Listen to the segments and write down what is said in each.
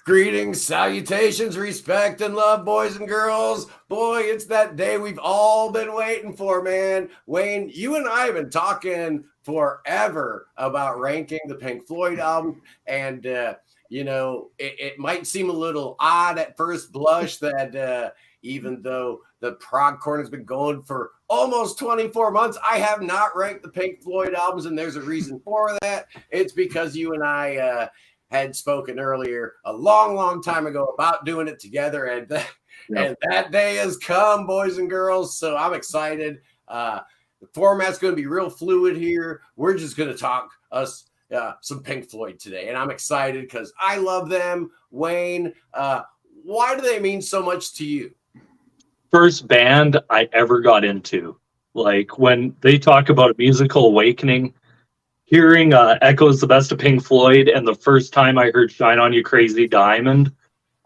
Greetings, salutations, respect, and love, boys and girls. Boy, it's that day we've all been waiting for, man. Wayne, you and I have been talking forever about ranking the Pink Floyd album. And, it might seem a little odd at first blush that even though the prog corner has been going for almost 24 months, I have not ranked the Pink Floyd albums. And there's a reason for that. It's because you and I had spoken earlier a long time ago about doing it together, and that day has come, boys and girls. So I'm excited. The format's going to be real fluid here. We're just going to talk some Pink Floyd today, and I'm excited because I love them. Wayne, why do they mean so much to you? First band I ever got into. Like when they talk about a musical awakening, hearing Echoes the Best of Pink Floyd, and the first time I heard Shine On You Crazy Diamond,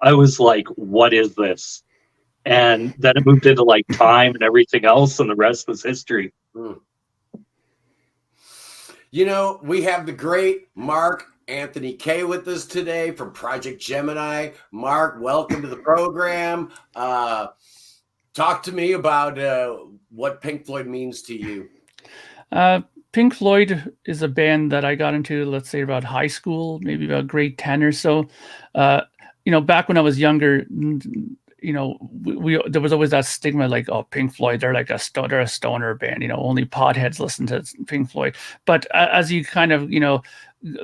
I was like, what is this? And then it moved into like Time and everything else, and the rest was history. You know, we have the great Mark Anthony K with us today from Project Gemini. Mark, welcome to the program. Talk to me about what Pink Floyd means to you. Pink Floyd is a band that I got into, let's say, about high school, maybe about grade 10 or so. Back when I was younger, there was always that stigma like, oh, Pink Floyd, they're like they're a stoner band, only potheads listen to Pink Floyd. But as you kind of,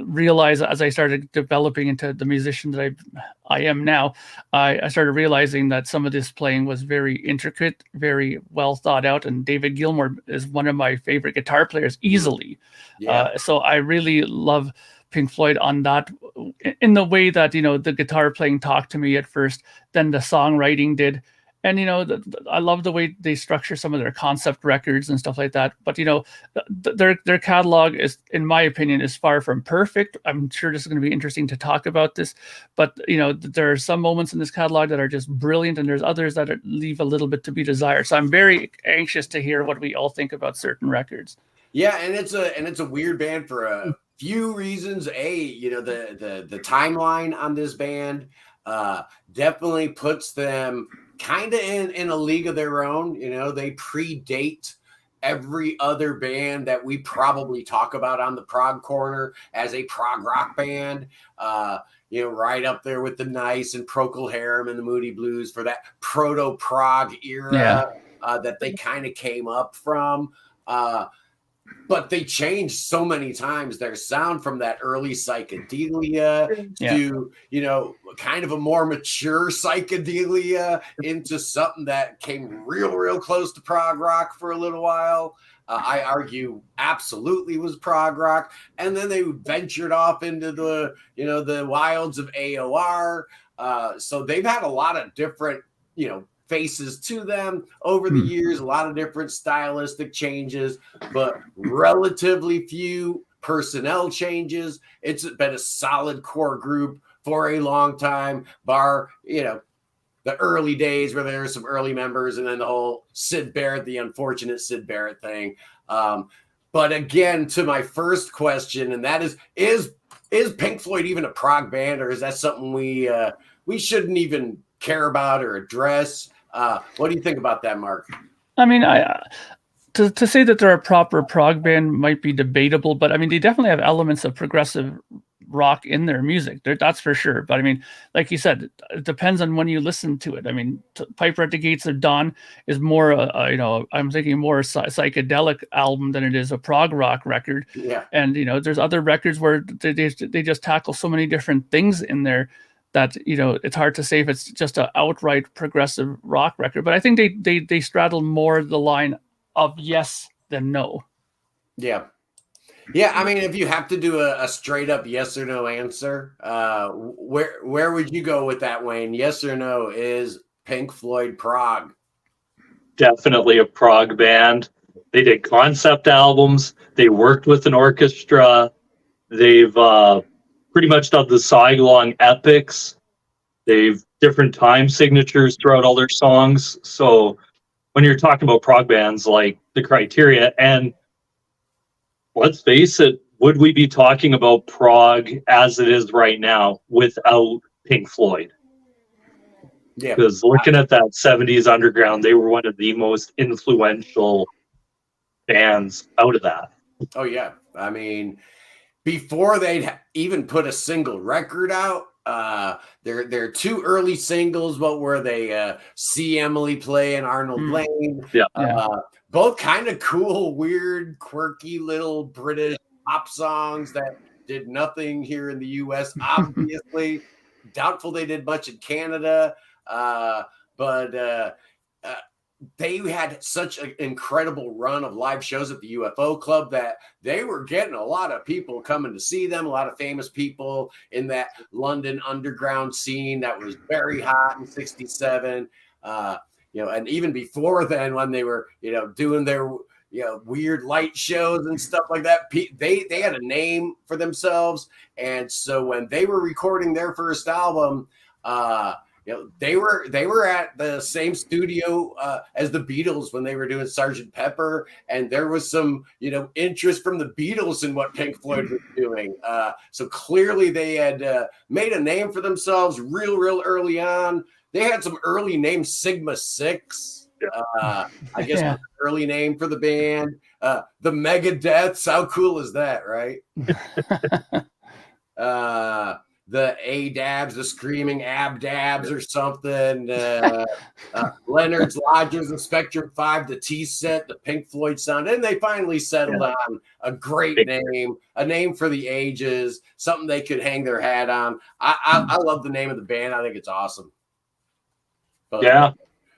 realize, as I started developing into the musician that I am now, I started realizing that some of this playing was very intricate, very well thought out, and David Gilmour is one of my favorite guitar players easily. So I really love Pink Floyd on that, in the way that the guitar playing talked to me at first, then the songwriting did. And, I love the way they structure some of their concept records and stuff like that. But, their catalog is, in my opinion, is far from perfect. I'm sure this is going to be interesting to talk about this. But, there are some moments in this catalog that are just brilliant, and there's others that leave a little bit to be desired. So I'm very anxious to hear what we all think about certain records. Yeah, and it's a weird band for a few reasons. The timeline on this band definitely puts them kind of in a league of their own. They predate every other band that we probably talk about on the prog corner as a prog rock band. Right up there with the Nice and Procol Harum and the Moody Blues for that proto prog era that they kind of came up from. But they changed so many times their sound from that early psychedelia to, kind of a more mature psychedelia into something that came real close to prog rock for a little while. I argue absolutely was prog rock. And then they ventured off into the wilds of AOR. So they've had a lot of different, faces to them over the years, a lot of different stylistic changes, but relatively few personnel changes. It's been a solid core group for a long time, bar, the early days where there were some early members and then the whole Syd Barrett, the unfortunate Syd Barrett thing. But again, to my first question, and that is Pink Floyd even a prog band, or is that something we shouldn't even care about or address? What do you think about that, Mark? I mean, to say that they're a proper prog band might be debatable, but I mean, they definitely have elements of progressive rock in their music. That's for sure. But I mean, like you said, it depends on when you listen to it. I mean, Piper at the Gates of Dawn is more, I'm thinking more psychedelic album than it is a prog rock record. Yeah. And, there's other records where they just tackle so many different things in there that, it's hard to say if it's just an outright progressive rock record. But I think they straddle more the line of yes than no. Yeah. Yeah, I mean, if you have to do a straight up yes or no answer, where would you go with that, Wayne? Yes or no, is Pink Floyd prog? Definitely a prog band. They did concept albums. They worked with an orchestra. They've pretty much done the sing-along epics. They've different time signatures throughout all their songs. So when you're talking about prog bands like the Criteria, and let's face it, would we be talking about prog as it is right now without Pink Floyd. Yeah. Because looking at that 70s underground, they were one of the most influential bands out of that. Oh yeah. I mean, before they'd even put a single record out, their two early singles, what were they? See Emily Play and Arnold Lane. Yeah. Both kind of cool, weird, quirky little British pop songs that did nothing here in the US. Obviously, doubtful they did much in Canada. But they had such an incredible run of live shows at the UFO Club that they were getting a lot of people coming to see them, a lot of famous people in that London underground scene that was very hot in 67. And even before then, when they were, doing their, weird light shows and stuff like that, they had a name for themselves. And so when they were recording their first album, they were at the same studio as the Beatles when they were doing Sgt. Pepper, and there was some interest from the Beatles in what Pink Floyd was doing. So clearly they had made a name for themselves real early on. They had some early names, Sigma 6. I guess was an early name for the band. The Megadeths. How cool is that, right? The A-Dabs, the Screaming Ab-Dabs or something. Leonard's Lodgers, the Spectrum 5, the T-Set, the Pink Floyd sound. And they finally settled on a great name, a name for the ages, something they could hang their hat on. I love the name of the band. I think it's awesome. But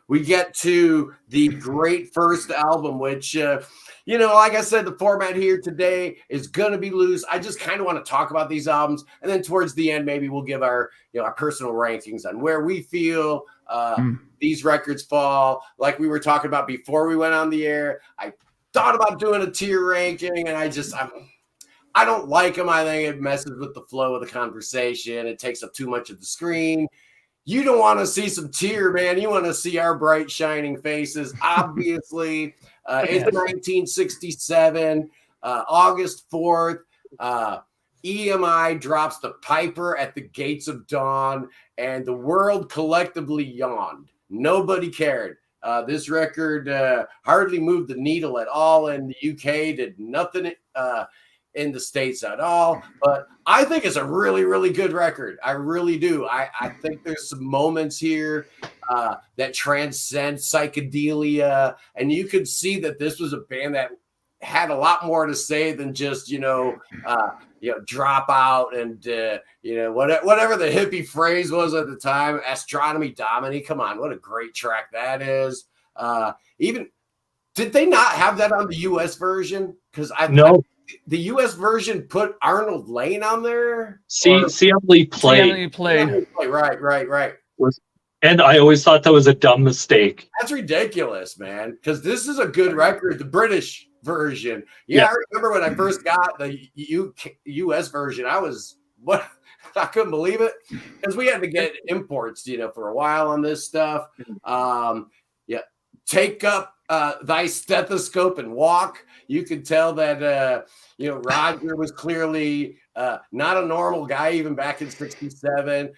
we get to the great first album, which, like I said, the format here today is going to be loose. I just kind of want to talk about these albums. And then towards the end, maybe we'll give our personal rankings on where we feel these records fall. Like we were talking about before we went on the air, I thought about doing a tier ranking, and I don't like them. I think it messes with the flow of the conversation. It takes up too much of the screen. You don't want to see some tear, man. You want to see our bright, shining faces. Obviously, it's 1967, August 4th. EMI drops the Piper at the Gates of Dawn, and the world collectively yawned. Nobody cared. This record hardly moved the needle at all in the UK, did nothing in the States at all, but I think it's a really good record. I really do. I think there's some moments here that transcend psychedelia, and you could see that this was a band that had a lot more to say than just drop out and whatever the hippie phrase was at the time. Astronomy Domini, come on, what a great track that is. Even did they not have that on the US version? Because the U.S. version put Arnold Lane on there. See Emily Play. Right. And I always thought that was a dumb mistake. That's ridiculous, man. Because this is a good record, the British version. I remember when I first got the U.S. version, I couldn't believe it because we had to get imports, for a while on this stuff. Take up thy stethoscope and walk. You could tell that, Roger was clearly not a normal guy even back in 67.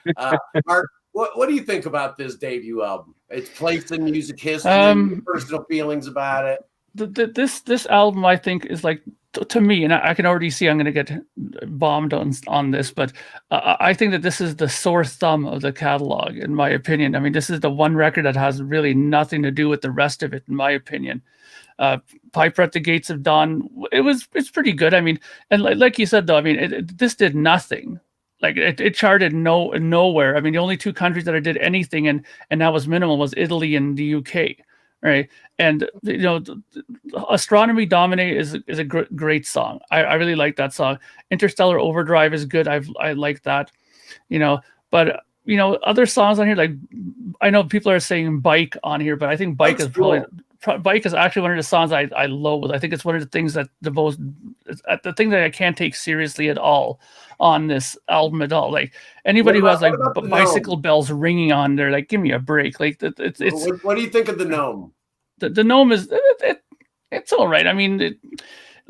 Mark, what do you think about this debut album? It's placed in music history, personal feelings about it. This album, I think, is like, to me, and I can already see I'm going to get bombed on this, but I think that this is the sore thumb of the catalog, in my opinion. I mean, this is the one record that has really nothing to do with the rest of it, in my opinion. Piper at the Gates of Dawn, it's pretty good. I mean, and like you said, though, I mean, this did nothing. Like it charted nowhere. I mean, the only two countries that did anything, and that was minimal, was Italy and the UK. Right. And, Astronomy Domine is a great song. I really like that song. Interstellar Overdrive is good. I like that, but, other songs on here, like, I know people are saying Bike on here, but I think Bike Bike is actually one of the songs I loathe. I think it's one of the things that the thing that I can't take seriously at all on this album at all. Like anybody who has like bicycle bells ringing on there, like, give me a break. Like it's. What do you think of the Gnome? The Gnome is it's all right. I mean,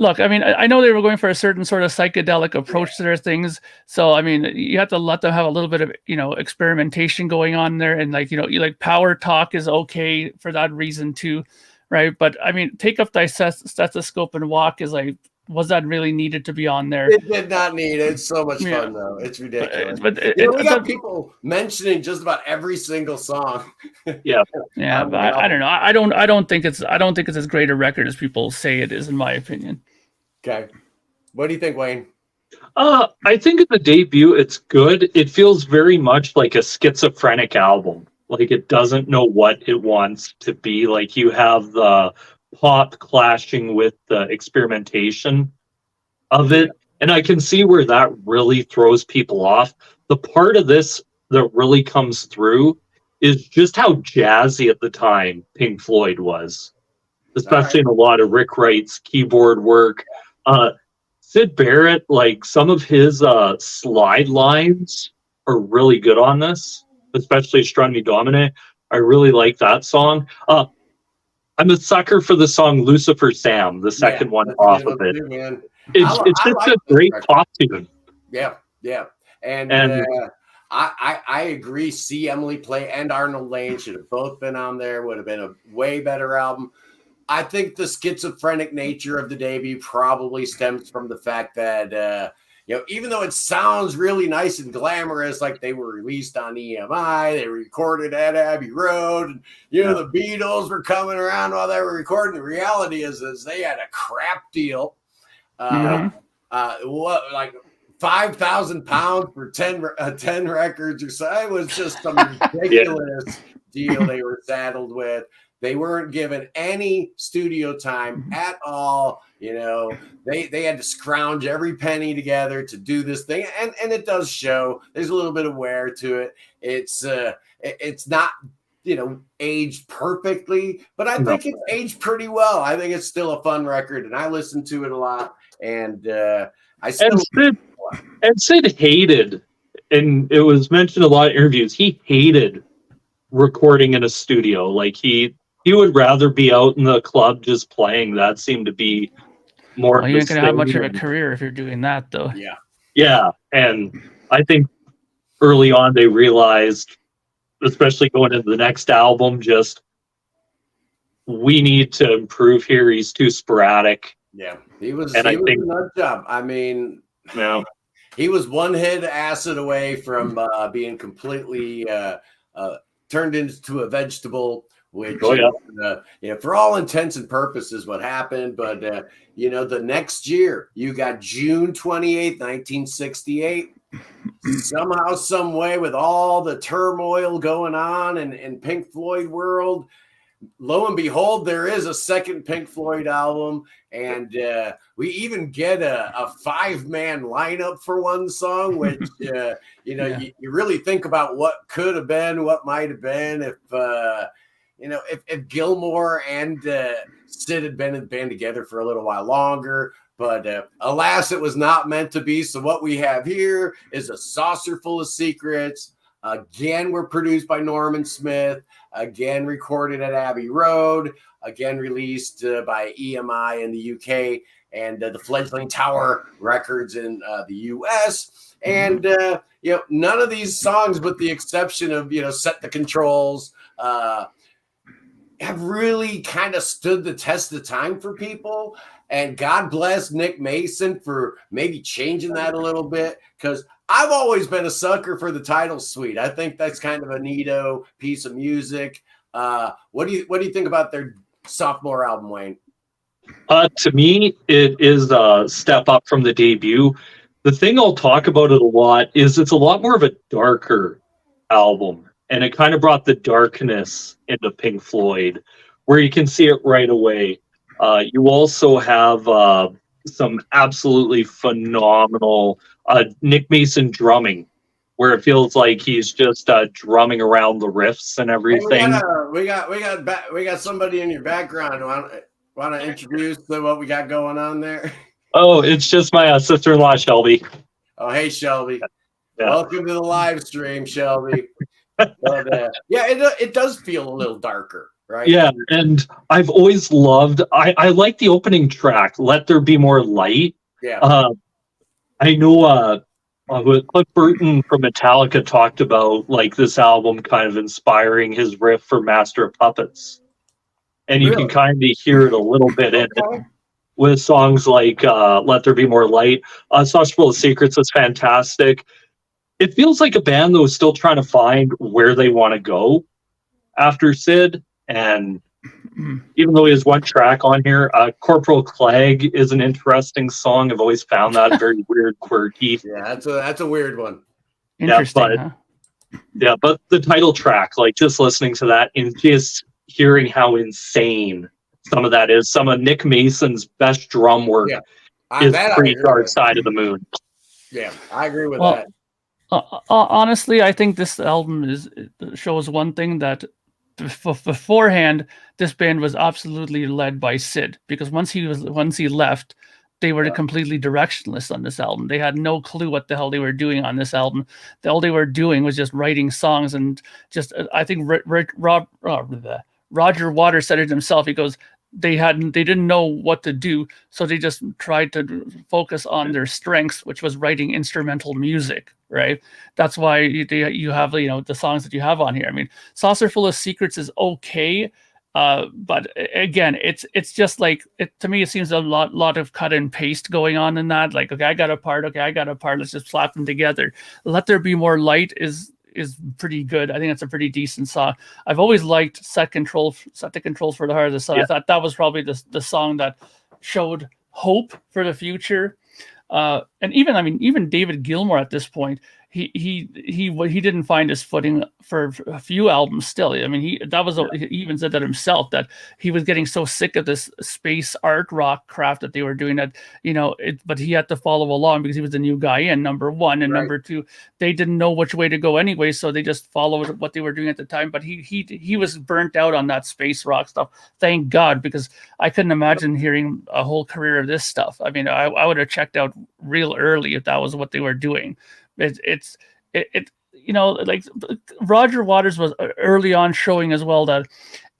Look, I mean, I know they were going for a certain sort of psychedelic approach to their things. So, I mean, you have to let them have a little bit of, experimentation going on there. And like, like Power Talk is okay for that reason too, right? But I mean, Take Up Thy Stethoscope and Walk is like, was that really needed to be on there? It did not need it. It's so much fun though. It's ridiculous. But we got people mentioning just about every single song. Yeah. Yeah, but I don't know. I don't think it's as great a record as people say it is, in my opinion. Okay. What do you think, Wayne? I think at the debut, it's good. It feels very much like a schizophrenic album. Like it doesn't know what it wants to be. Like you have the pop clashing with the experimentation of it. And I can see where that really throws people off. The part of this that really comes through is just how jazzy at the time Pink Floyd was, especially in a lot of Rick Wright's keyboard work. Sid Barrett, like some of his slide lines are really good on this, especially Strun Me Domine. I really like that song. I'm a sucker for the song Lucifer Sam, the second one off of it. Too, it's just a great pop tune. Yeah. And I agree. See Emily Play and Arnold Lane should have both been on there. Would have been a way better album. I think the schizophrenic nature of the debut probably stems from the fact that, even though it sounds really nice and glamorous, like they were released on EMI, they were recorded at Abbey Road, and, the Beatles were coming around while they were recording. The reality is they had a crap deal. Like 5,000 pounds for 10 records or so. It was just some ridiculous deal they were saddled with. They weren't given any studio time at all. They had to scrounge every penny together to do this thing. And it does show. There's a little bit of wear to it. It's not, aged perfectly, but I think it's aged pretty well. I think it's still a fun record, and I listen to it a lot. And Sid hated, and it was mentioned in a lot of interviews, he hated recording in a studio. Like he would rather be out in the club just playing. That seemed to be more. Well, you ain't gonna have much of a career if you're doing that, though. Yeah, and I think early on they realized, especially going into the next album, just we need to improve here. He's too sporadic. Yeah, he was a nut job. I mean, he was one hit acid away from being completely turned into a vegetable. Which, for all intents and purposes, what happened. But, the next year, you got June 28th, 1968. Somehow, some way, with all the turmoil going on in Pink Floyd world, lo and behold, there is a second Pink Floyd album. And we even get a 5-man lineup for one song, which, you really think about what could have been, what might have been if Gilmore and Sid had been in the band together for a little while longer. But alas, it was not meant to be. So what we have here is a saucer full of secrets. Again, we're produced by Norman Smith. Again, recorded at Abbey Road. Again, released by EMI in the UK and the fledgling Tower Records in the US. And, none of these songs, with the exception of, Set the Controls, have really kind of stood the test of time for people. And God bless Nick Mason for maybe changing that a little bit, because I've always been a sucker for the title suite. I think that's kind of a neato piece of music. What do you think about their sophomore album, Wayne? To me, it is a step up from the debut. The thing I'll talk about it a lot is it's a lot more of a darker album. And it kind of brought the darkness into Pink Floyd, where you can see it right away. You also have some absolutely phenomenal Nick Mason drumming, where it feels like he's just drumming around the riffs and everything. Hey, we got somebody in your background. Want to introduce what we got going on there? Oh, it's just my sister-in-law, Shelby. Oh, hey, Shelby. Yeah. Welcome to the live stream, Shelby. But, it does feel a little darker, right? Yeah, and I've always loved. I like the opening track, "Let There Be More Light." Yeah. I know Cliff Burton from Metallica talked about like this album kind of inspiring his riff for Master of Puppets, and you can Really? kind of hear it a little bit in it Okay. with songs like "Let There Be More Light." "Saucer Full of Secrets" is fantastic. It feels like a band that was still trying to find where they want to go after Sid, and even though he has one track on here, "Corporal Clegg" is an interesting song. I've always found that very weird, quirky. Yeah, that's a weird one. Interesting, but but the title track, like just listening to that and just hearing how insane some of that is. Some of Nick Mason's best drum work Yeah. is That I pretty agree Dark with. Side of the Moon. Yeah, I agree with Well, that. Honestly, I think this album shows one thing, that beforehand this band was absolutely led by Sid, because once he left, they were completely directionless on this album. They had no clue what the hell they were doing on this album. All they were doing was just writing songs, and just I think Roger Waters said it himself. He goes, they didn't know what to do, so they just tried to focus on their strengths, which was writing instrumental music, right? That's why you have, the songs that you have on here. I mean, "Saucer Full of Secrets" is okay, but again, it's just like, to me it seems a lot of cut and paste going on in that. Like, okay, I got a part, let's just slap them together. "Let There Be More Light" is pretty good. I think it's a pretty decent song. I've always liked Set the Controls for the Heart of the Sun. Yeah. I thought that was probably the song that showed hope for the future. And even David Gilmour at this point, he didn't find his footing for a few albums still. I mean, he even said that himself, that he was getting so sick of this space art rock craft that they were doing, that, but he had to follow along because he was the new guy in, number one, and Right. number two, they didn't know which way to go anyway, so they just followed what they were doing at the time. But he was burnt out on that space rock stuff. Thank God, because I couldn't imagine hearing a whole career of this stuff. I mean, I would have checked out real early if that was what they were doing. Like Roger Waters was early on showing as well that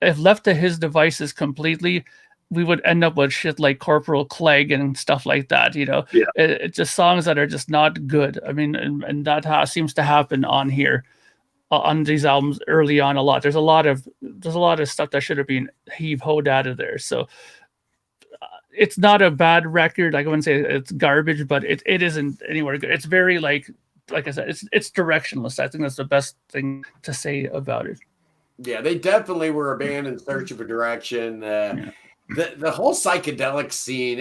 if left to his devices completely, we would end up with shit like Corporal Clegg and stuff like that. It's just songs that are just not good. I mean, and that seems to happen on here, on these albums early on a lot. There's a lot of stuff that should have been heave-hoed out of there. So it's not a bad record. Like, I wouldn't say it's garbage, but it isn't anywhere good. It's very like I said, it's directionless. I think that's the best thing to say about it. Yeah, they definitely were a band in search of a direction. The whole psychedelic scene,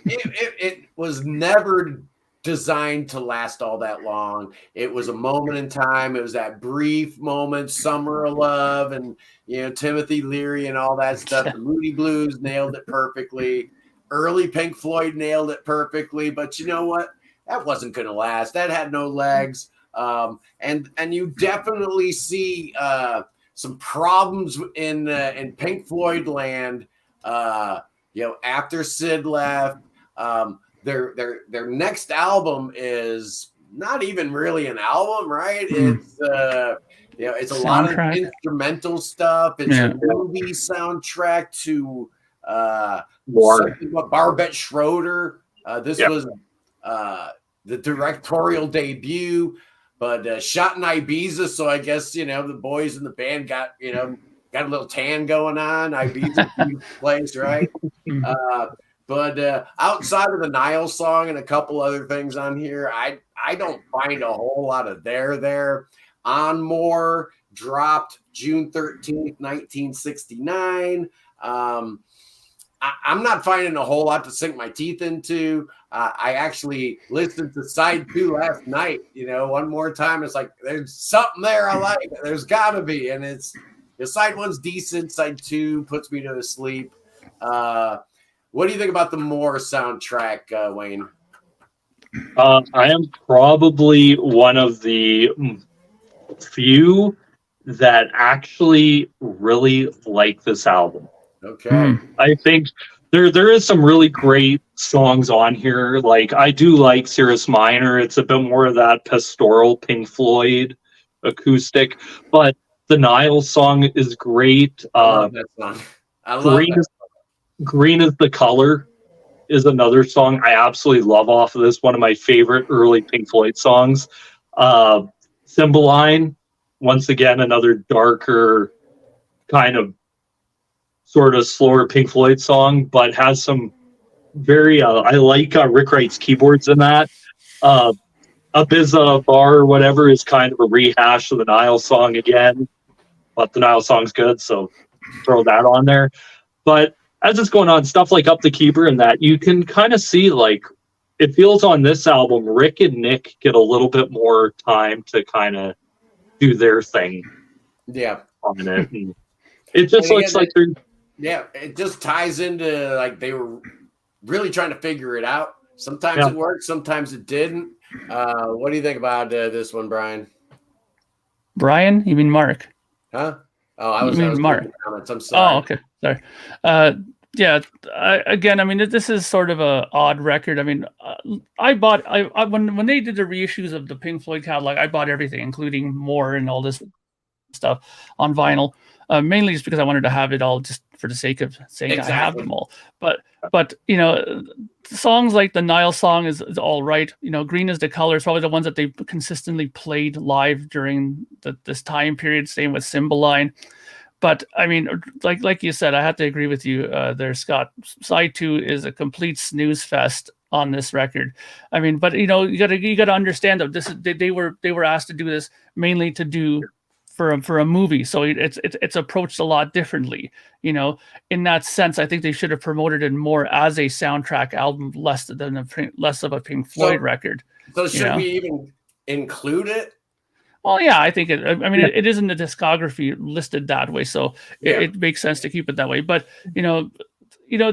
it was never designed to last all that long. It was a moment in time. It was that brief moment, Summer of Love, and Timothy Leary and all that stuff. The Moody Blues nailed it perfectly. Early Pink Floyd nailed it perfectly. But you know what? That wasn't going to last. That had no legs. And you definitely see some problems in Pink Floyd land. After Sid left, their next album is not even really an album, right? It's it's a Soundtrack. lot of instrumental stuff. It's a movie soundtrack to something about Barbette Schroeder. This was the directorial debut, but shot in Ibiza. So I guess the boys in the band got a little tan going on. Ibiza place, right? But outside of the Nile song and a couple other things on here, I don't find a whole lot of there. On More dropped June 13th, 1969. I'm not finding a whole lot to sink my teeth into. I actually listened to side 2 last night, one more time. It's like, there's something there I like. There's got to be. And side 1's decent. Side 2 puts me to sleep. What do you think about the More soundtrack, Wayne? I am probably one of the few that actually really like this album. Okay. I think there is some really great songs on here. Like, I do like Cirrus Minor. It's a bit more of that pastoral Pink Floyd acoustic, but The Nile song is great. I love that song. I love Green that. is, Green is the Color is another song I absolutely love off of this. One of my favorite early Pink Floyd songs. Cymbeline, once again, another darker kind of sort of slower Pink Floyd song, but has some very, I like Rick Wright's keyboards in that. Ibiza Bar or whatever is kind of a rehash of the Nile song again, but the Nile song's good, so throw that on there. But as it's going on, stuff like Up the Keeper and that, you can kind of see, like, it feels on this album, Rick and Nick get a little bit more time to kind of do their thing. Yeah. On it. And it just looks like they're... Yeah, it just ties into, like, they were really trying to figure it out. Sometimes it worked, sometimes it didn't. What do you think about this one, Brian? Brian? You mean Mark? Huh? Oh, I was Mark. Comments. I'm sorry. Oh, okay. Sorry. Yeah. Again, I mean, this is sort of a odd record. I mean, I bought when they did the reissues of the Pink Floyd catalog, I bought everything, including more and all this stuff on vinyl. Mainly just because I wanted to have it all, just for the sake of saying I have them all. But you know, songs like the Nile song is all right. You know, Green is the Color is probably the ones that they consistently played live during this time period. Same with Cymbeline. But I mean, like you said, I have to agree with you there, Scott. Side 2 is a complete snooze fest on this record. I mean, but you know, you gotta understand that they were asked to do this mainly to do for a movie, so it's approached a lot differently. You know, in that sense, I think they should have promoted it more as a soundtrack album, less of a Pink Floyd record. So should we even include it? Well, yeah, I think it. I mean, it is in the discography listed that way, so it makes sense to keep it that way. But you know,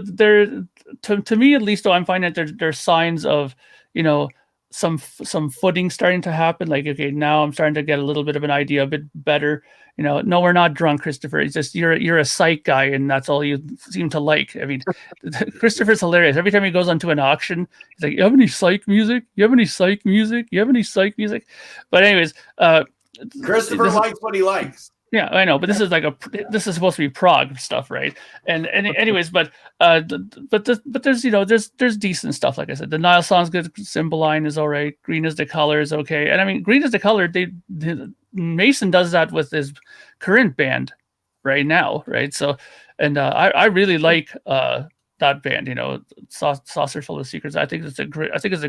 there to me at least, though, I'm finding that there's signs of, you know, some footing starting to happen. Like, okay, now I'm starting to get a little bit of an idea, a bit better. You know, no, we're not drunk, Christopher. It's just you're a psych guy, and that's all you seem to like. I mean, Christopher's hilarious. Every time he goes onto an auction, he's like, "You have any psych music? You have any psych music? You have any psych music?" But anyways, Christopher likes what he likes. Yeah, I know, but this is supposed to be prog stuff, right? And anyways, but there's, you know, there's decent stuff. Like I said, the Nile song's good. Cymbeline is all right. Green is the Color is okay. And I mean, Green is the Color. Mason does that with his current band right now, right? So, and I really like that band. You know, Saucer Full of Secrets. I think it's a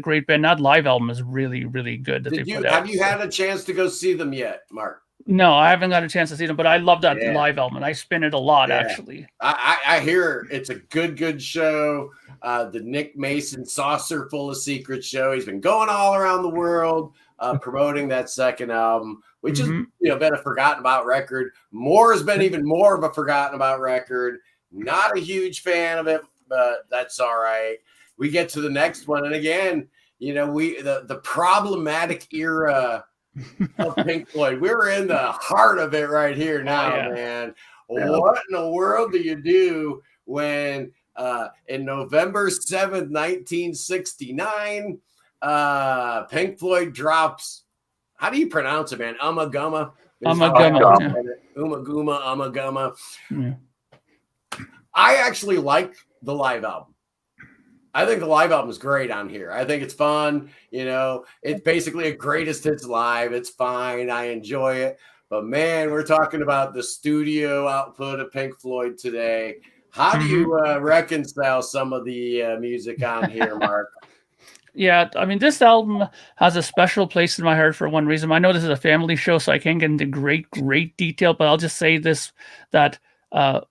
great band. That live album is really, really good. Have you had a chance to go see them yet, Mark? No, I haven't got a chance to see them, but I love that live album. I spin it a lot, actually. I hear it's a good show. The Nick Mason Saucer Full of Secrets show. He's been going all around the world promoting that second album, which has been a forgotten about record. More has been even more of a forgotten about record. Not a huge fan of it, but that's all right. We get to the next one, and again, you know, the problematic era of Pink Floyd. We're in the heart of it right here now, man. Yeah. What in the world do you do when in November 7th, 1969, Pink Floyd drops, how do you pronounce it, man? Ummagumma? Ummagumma. Ummagumma, Ummagumma. Yeah. I actually like the live album. I think the live album is great on here. I think it's fun. You know, it's basically a greatest hits live. It's fine. I enjoy it. But man, we're talking about the studio output of Pink Floyd today. How do you reconcile some of the music on here, Mark? Yeah, I mean, this album has a special place in my heart for one reason. I know this is a family show, so I can't get into great detail, but I'll just say this, that I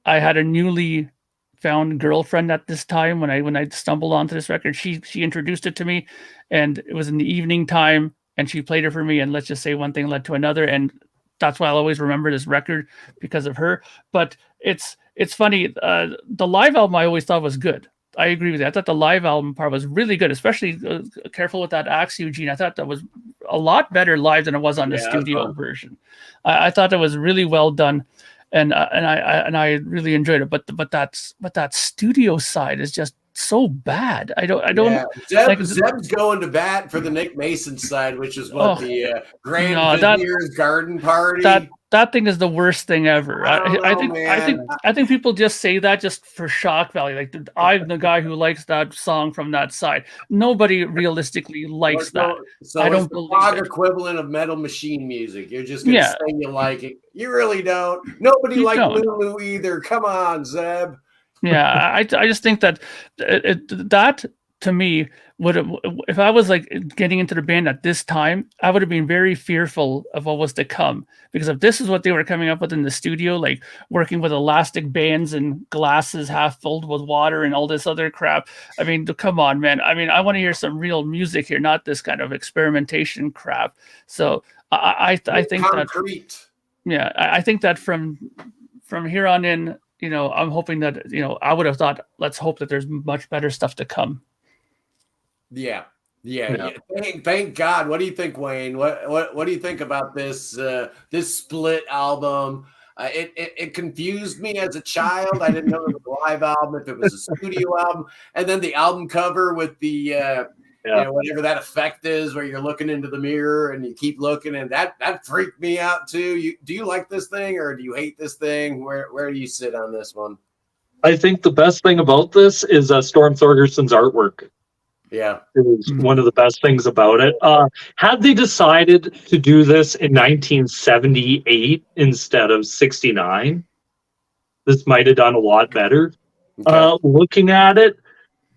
had a newly found girlfriend at this time when I stumbled onto this record. She introduced it to me, and it was in the evening time, and she played it for me, and let's just say one thing led to another, and that's why I'll always remember this record, because of her. But it's funny, the live album I always thought was good. I agree with you. I thought the live album part was really good, especially careful with that axe, Eugene. I thought that was a lot better live than it was on the studio version. I thought that was really well done. And I really enjoyed it, but that studio side is just so bad. I don't like. Zeb's going to bat for the Nick Mason side, which is what the Grand no, Vizier's Garden Party. That thing is the worst thing ever. I think people just say that just for shock value. Like I'm the guy who likes that song from that side. Nobody realistically likes that. So I don't believe the equivalent of Metal Machine music. You're just gonna say you like it. You really don't. Nobody likes Lulu either. Come on, Zeb. Yeah, I just think that that to me would have, if I was like getting into the band at this time, I would have been very fearful of what was to come, because if this is what they were coming up with in the studio, like working with elastic bands and glasses half filled with water and all this other crap, I mean, come on, man. I mean, I want to hear some real music here, not this kind of experimentation crap. So I think concrete. I think that from here on in, I'm hoping that, I would have thought, let's hope that there's much better stuff to come. Yeah. Thank God. What do you think, Wayne? What do you think about this this split album? It confused me as a child. I didn't know it was a live album, if it was a studio album, and then the album cover with the whatever that effect is, where you're looking into the mirror and you keep looking, and that freaked me out too. Do you like this thing or do you hate this thing? Where do you sit on this one? I think the best thing about this is Storm Thorgerson's artwork. Yeah, it was one of the best things about it. Had they decided to do this in 1978 instead of 69, this might have done a lot better. Okay. Looking at it,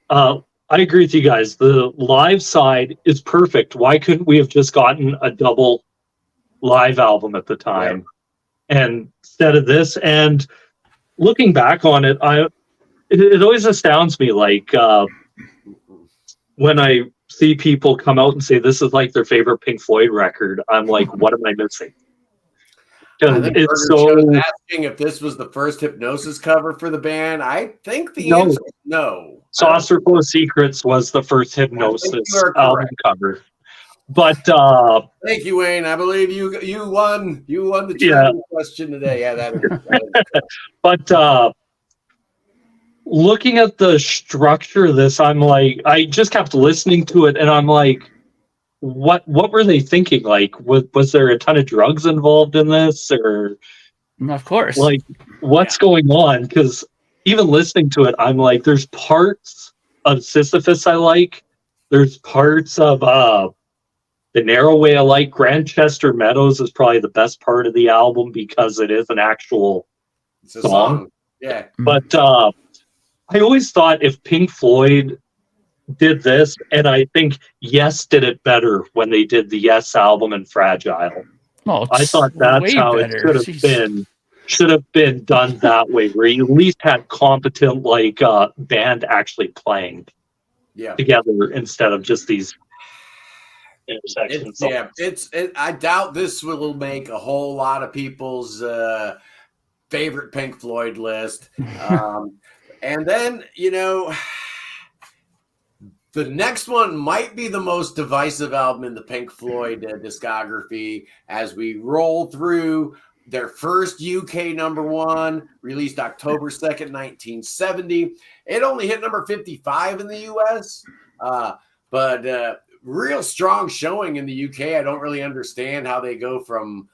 I agree with you guys. The live side is perfect. Why couldn't we have just gotten a double live album at the time? Yeah. And instead of this, and looking back on it, it always astounds me, like when I see people come out and say this is like their favorite Pink Floyd record, I'm like, what am I missing? It's so asking if this was the first Hypnosis cover for the band. I think the answer is no. Saucer Full of Secrets was the first Hypnosis album cover. But thank you, Wayne. I believe you won the question today. Yeah, that is. But looking at the structure of this, I'm like, I just kept listening to it, and I'm like, what were they thinking? Like, was there a ton of drugs involved in this, or? Of course. Like, what's going on? Because even listening to it, I'm like, there's parts of Sisyphus I like. There's parts of The Narrow Way I like. Grantchester Meadows is probably the best part of the album because it is an actual song. Yeah. But I always thought if Pink Floyd did this, and I think Yes did it better when they did the Yes album and Fragile. Oh, I thought that's how better. It should have been done that way, where you at least had competent band actually playing together instead of just these intersections. I doubt this will make a whole lot of people's favorite Pink Floyd list. And then, the next one might be the most divisive album in the Pink Floyd discography as we roll through their first UK #1, released October 2nd, 1970. It only hit number 55 in the US, but real strong showing in the UK. I don't really understand how they go from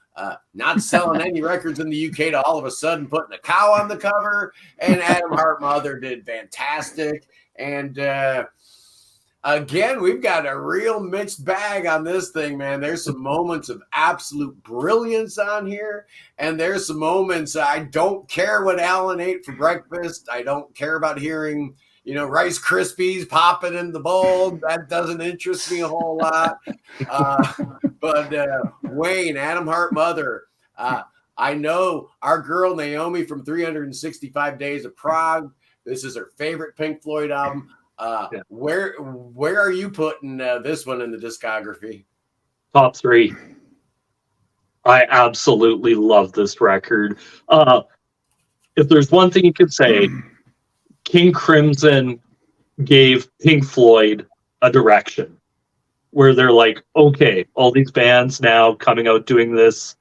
not selling any records in the UK to all of a sudden putting a cow on the cover. And Adam Hart Mother did fantastic. And again, we've got a real mixed bag on this thing, man. There's some moments of absolute brilliance on here, and there's some moments I don't care what Alan ate for breakfast. I don't care about hearing Rice Krispies popping in the bowl. That doesn't interest me a whole lot. But Wayne, Adam Hart Mother, I know our girl Naomi from 365 Days of Prague, this is her favorite Pink Floyd album. Where are you putting this one in the discography? Top 3. I absolutely love this record. If there's one thing you could say, King Crimson gave Pink Floyd a direction where they're like, okay, all these bands now coming out doing this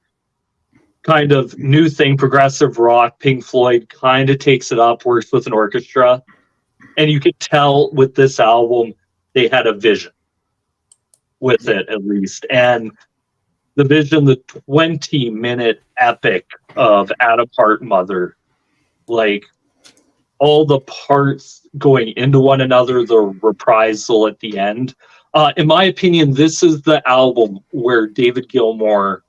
kind of new thing, progressive rock. Pink Floyd kind of takes it up, works with an orchestra. And you could tell with this album, they had a vision with it, at least. And the vision, the 20-minute epic of Atom Heart Mother, like all the parts going into one another, the reprisal at the end. In my opinion, this is the album where David Gilmour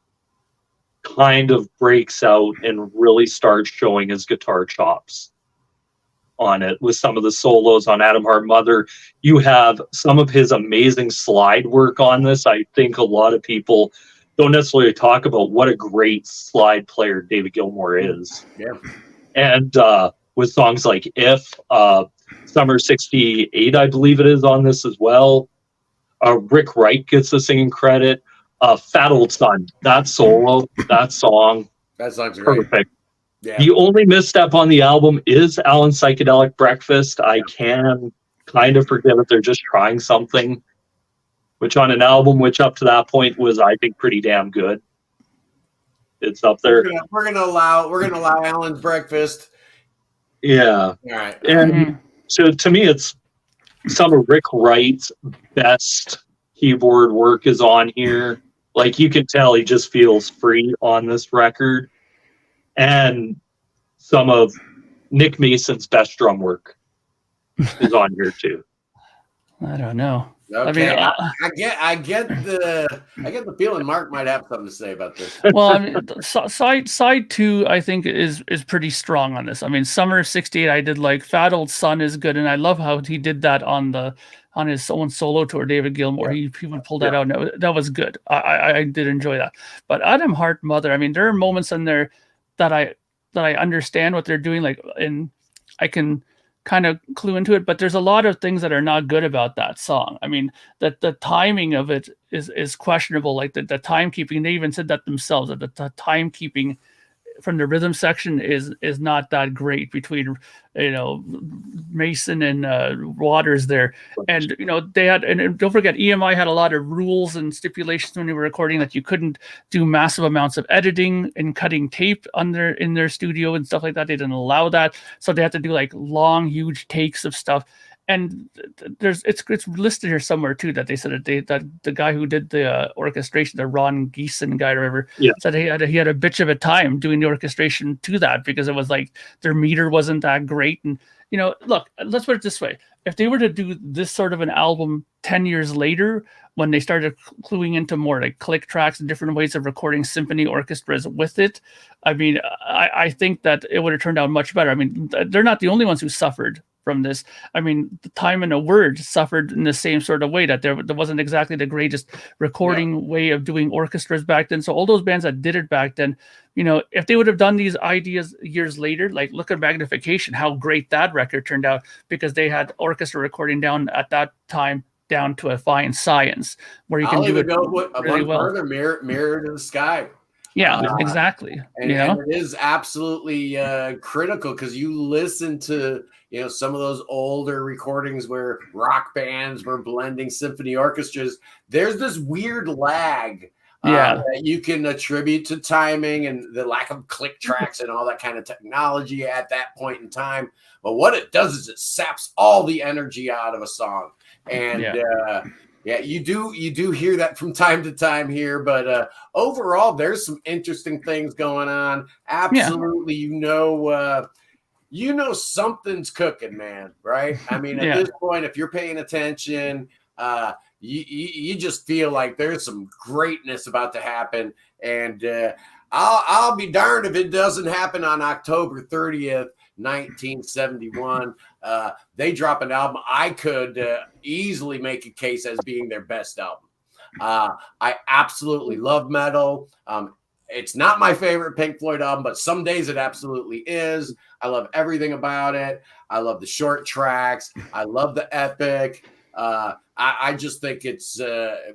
kind of breaks out and really starts showing his guitar chops on it with some of the solos on Atom Heart Mother. You have some of his amazing slide work on this. I think a lot of people don't necessarily talk about what a great slide player David Gilmour is. Yeah. And with songs like If, Summer 68, I believe it is on this as well. Rick Wright gets the singing credit. Fat Old Son, that solo, that song, That song's great. perfect. Yeah. The only misstep on the album is Alan's Psychedelic Breakfast. I can kind of forgive it. They're just trying something, which on an album, which up to that point was, I think, pretty damn good. It's up there. We're gonna allow Alan's Breakfast. Yeah. All right. And so to me, it's some of Rick Wright's best keyboard work is on here. Like you can tell he just feels free on this record. And some of Nick Mason's best drum work is on here too. I don't know. Okay, I I get the feeling Mark might have something to say about this. well, I mean, side two, I think is pretty strong on this. I mean, Summer '68, I did like. Fat Old Son is good, and I love how he did that on his own solo tour. David Gilmour, he would pull that out, and that was good. I did enjoy that. But Atom Heart Mother, I mean, there are moments in there that I understand what they're doing, like, and I can kind of clue into it, but there's a lot of things that are not good about that song. I mean, that the timing of it is questionable. Like the timekeeping, they even said that themselves, that the timekeeping from the rhythm section is not that great between, Mason and Waters there. And, they had, and don't forget, EMI had a lot of rules and stipulations when they were recording that you couldn't do massive amounts of editing and cutting tape in their studio and stuff like that. They didn't allow that. So they had to do like long, huge takes of stuff. And it's listed here somewhere too that they said that the guy who did the orchestration, the Ron Geeson guy or whatever, said he had a bitch of a time doing the orchestration to that because it was like their meter wasn't that great. And look, let's put it this way: if they were to do this sort of an album 10 years later, when they started cluing into more like click tracks and different ways of recording symphony orchestras with it, I mean, I think that it would have turned out much better. I mean, they're not the only ones who suffered from this. I mean, the Time and a Word suffered in the same sort of way, that there wasn't exactly the greatest recording way of doing orchestras back then. So all those bands that did it back then, if they would have done these ideas years later, like look at Magnification, how great that record turned out, because they had orchestra recording down at that time down to a fine science where you can do it really well. Further, mirror to the Sky. Yeah, exactly. And it is absolutely critical, because you listen to some of those older recordings where rock bands were blending symphony orchestras. There's this weird lag that you can attribute to timing and the lack of click tracks and all that kind of technology at that point in time. But what it does is it saps all the energy out of a song. And you do hear that from time to time here, but overall, there's some interesting things going on. Absolutely, something's cooking, man. Right? I mean, at this point, if you're paying attention, you just feel like there's some greatness about to happen. And I'll be darned if it doesn't happen on October 30th. 1971. They drop an album I could easily make a case as being their best album. I absolutely love metal. It's not my favorite Pink Floyd album, but some days it absolutely is. I love everything about it. I love the short tracks. I love the epic. I just think it's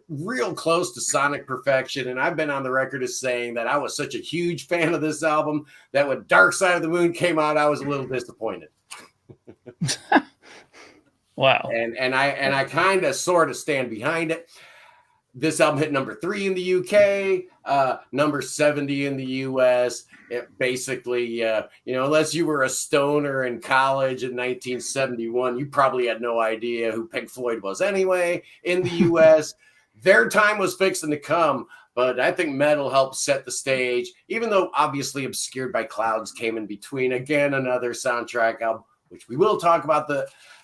real close to sonic perfection. And I've been on the record as saying that I was such a huge fan of this album that when Dark Side of the Moon came out, I was a little disappointed. Wow. And I kind of sort of stand behind it. This album hit number 3 in the UK, number 70 in the US. It basically, unless you were a stoner in college in 1971, you probably had no idea who Pink Floyd was anyway in the US. Their time was fixing to come, but I think metal helped set the stage, even though obviously Obscured by Clouds came in between. Again, another soundtrack album, which we will talk about.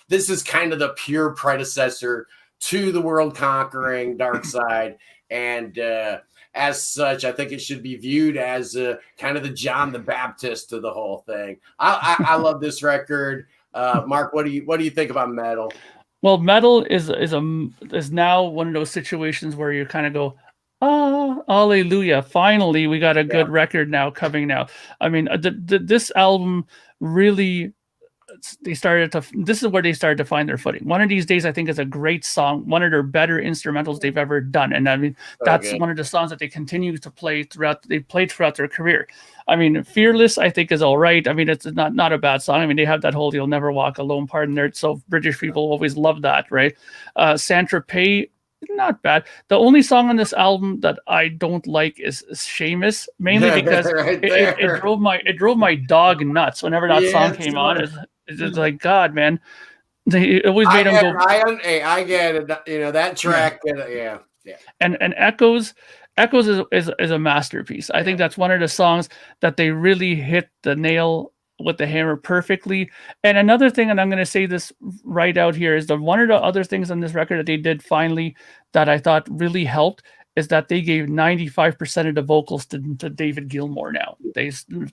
This is kind of the pure predecessor to the world-conquering Dark Side, and as such, I think it should be viewed as kind of the John the Baptist to the whole thing. I love this record. Mark, what do you think about Metal? Well, Metal is now one of those situations where you kind of go, hallelujah! Finally, we got a good record now coming now. I mean, this album really. This is where they started to find their footing. One of These Days, I think, is a great song, one of their better instrumentals they've ever done. And I mean, that's one of the songs that they continue to play throughout their career. I mean, Fearless, I think, is all right. I mean, it's not a bad song. I mean, they have that whole You'll Never Walk Alone part in there. So British people always love that, right? Saint-Tropez, not bad. The only song on this album that I don't like is Seamus, mainly because it drove my dog nuts whenever that song came on. It's just like, God, man. They always made him go. I get it. That track. Yeah. And Echoes is a masterpiece. I think that's one of the songs that they really hit the nail with the hammer perfectly. And another thing, and I'm going to say this right out here, is that one of the other things on this record that they did finally that I thought really helped is that they gave 95% of the vocals to David Gilmour now. They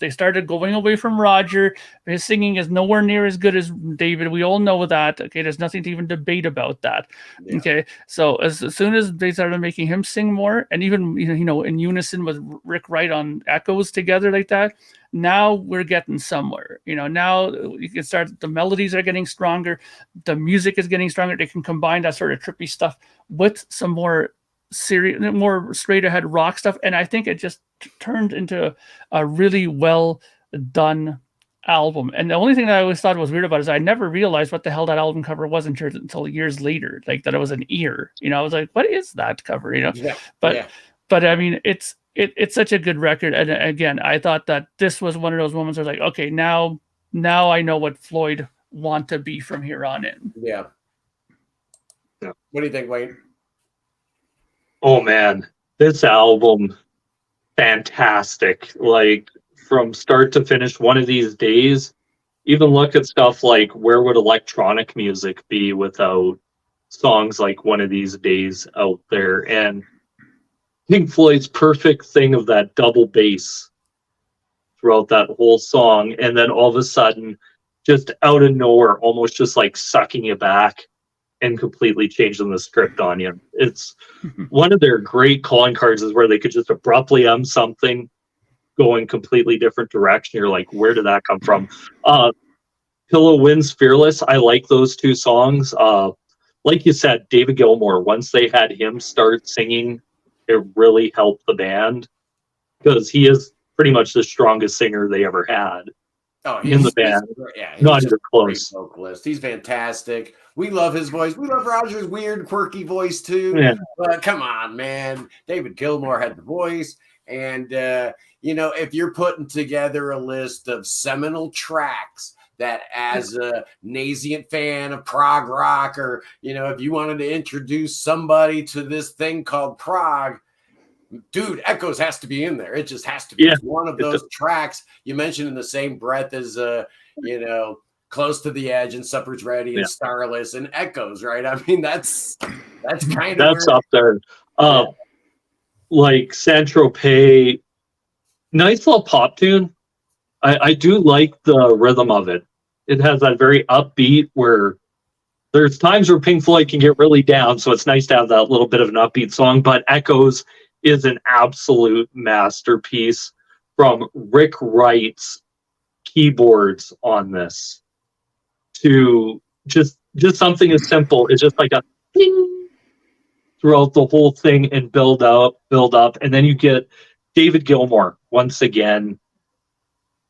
started going away from Roger. His singing is nowhere near as good as David. We all know that. Okay, there's nothing to even debate about that. Yeah. Okay, so as soon as they started making him sing more, and even in unison with Rick Wright on Echoes together like that, now we're getting somewhere. Now you can start. The melodies are getting stronger. The music is getting stronger. They can combine that sort of trippy stuff with some more serious, more straight ahead rock stuff, and I think it just turned into a really well done album. And the only thing that I always thought was weird about it is I never realized what the hell that album cover was until years later, like that it was an ear. I was like, what is that cover? But I mean, it's such a good record. And again, I thought that this was one of those moments where I was like, okay, now I know what Floyd want to be from here on in. Yeah. What do you think, Wayne? Oh man, this album, fantastic. Like from start to finish, One of These Days. Even look at stuff like where would electronic music be without songs like One of These Days out there? And Pink Floyd's perfect thing of that double bass throughout that whole song. And then all of a sudden, just out of nowhere, almost just like sucking you back and completely changing the script on you. It's one of their great calling cards is where they could just abruptly something, go in completely different direction. You're like, where did that come from? Pillow Wins Fearless. I like those two songs. Like you said, David Gilmour, once they had him start singing, it really helped the band because he is pretty much the strongest singer they ever had. In the band. Not even close. Vocalist. He's fantastic. We love his voice. We love Roger's weird, quirky voice too. Yeah. But come on, man. David Gilmour had the voice. And, if you're putting together a list of seminal tracks that as a nascent fan of prog rock, or, if you wanted to introduce somebody to this thing called prog, dude, Echoes has to be in there. It just has to be. It's one of those tracks you mentioned in the same breath as, Close to the Edge and Supper's Ready and Starless and Echoes, right? I mean, that's kind of up there. Like Saint-Tropez, nice little pop tune. I do like the rhythm of it. It has that very upbeat where there's times where Pink Floyd can get really down, so it's nice to have that little bit of an upbeat song, but Echoes is an absolute masterpiece from Rick Wright's keyboards on this to just something as simple as just like a ding throughout the whole thing and build up. And then you get David Gilmour once again,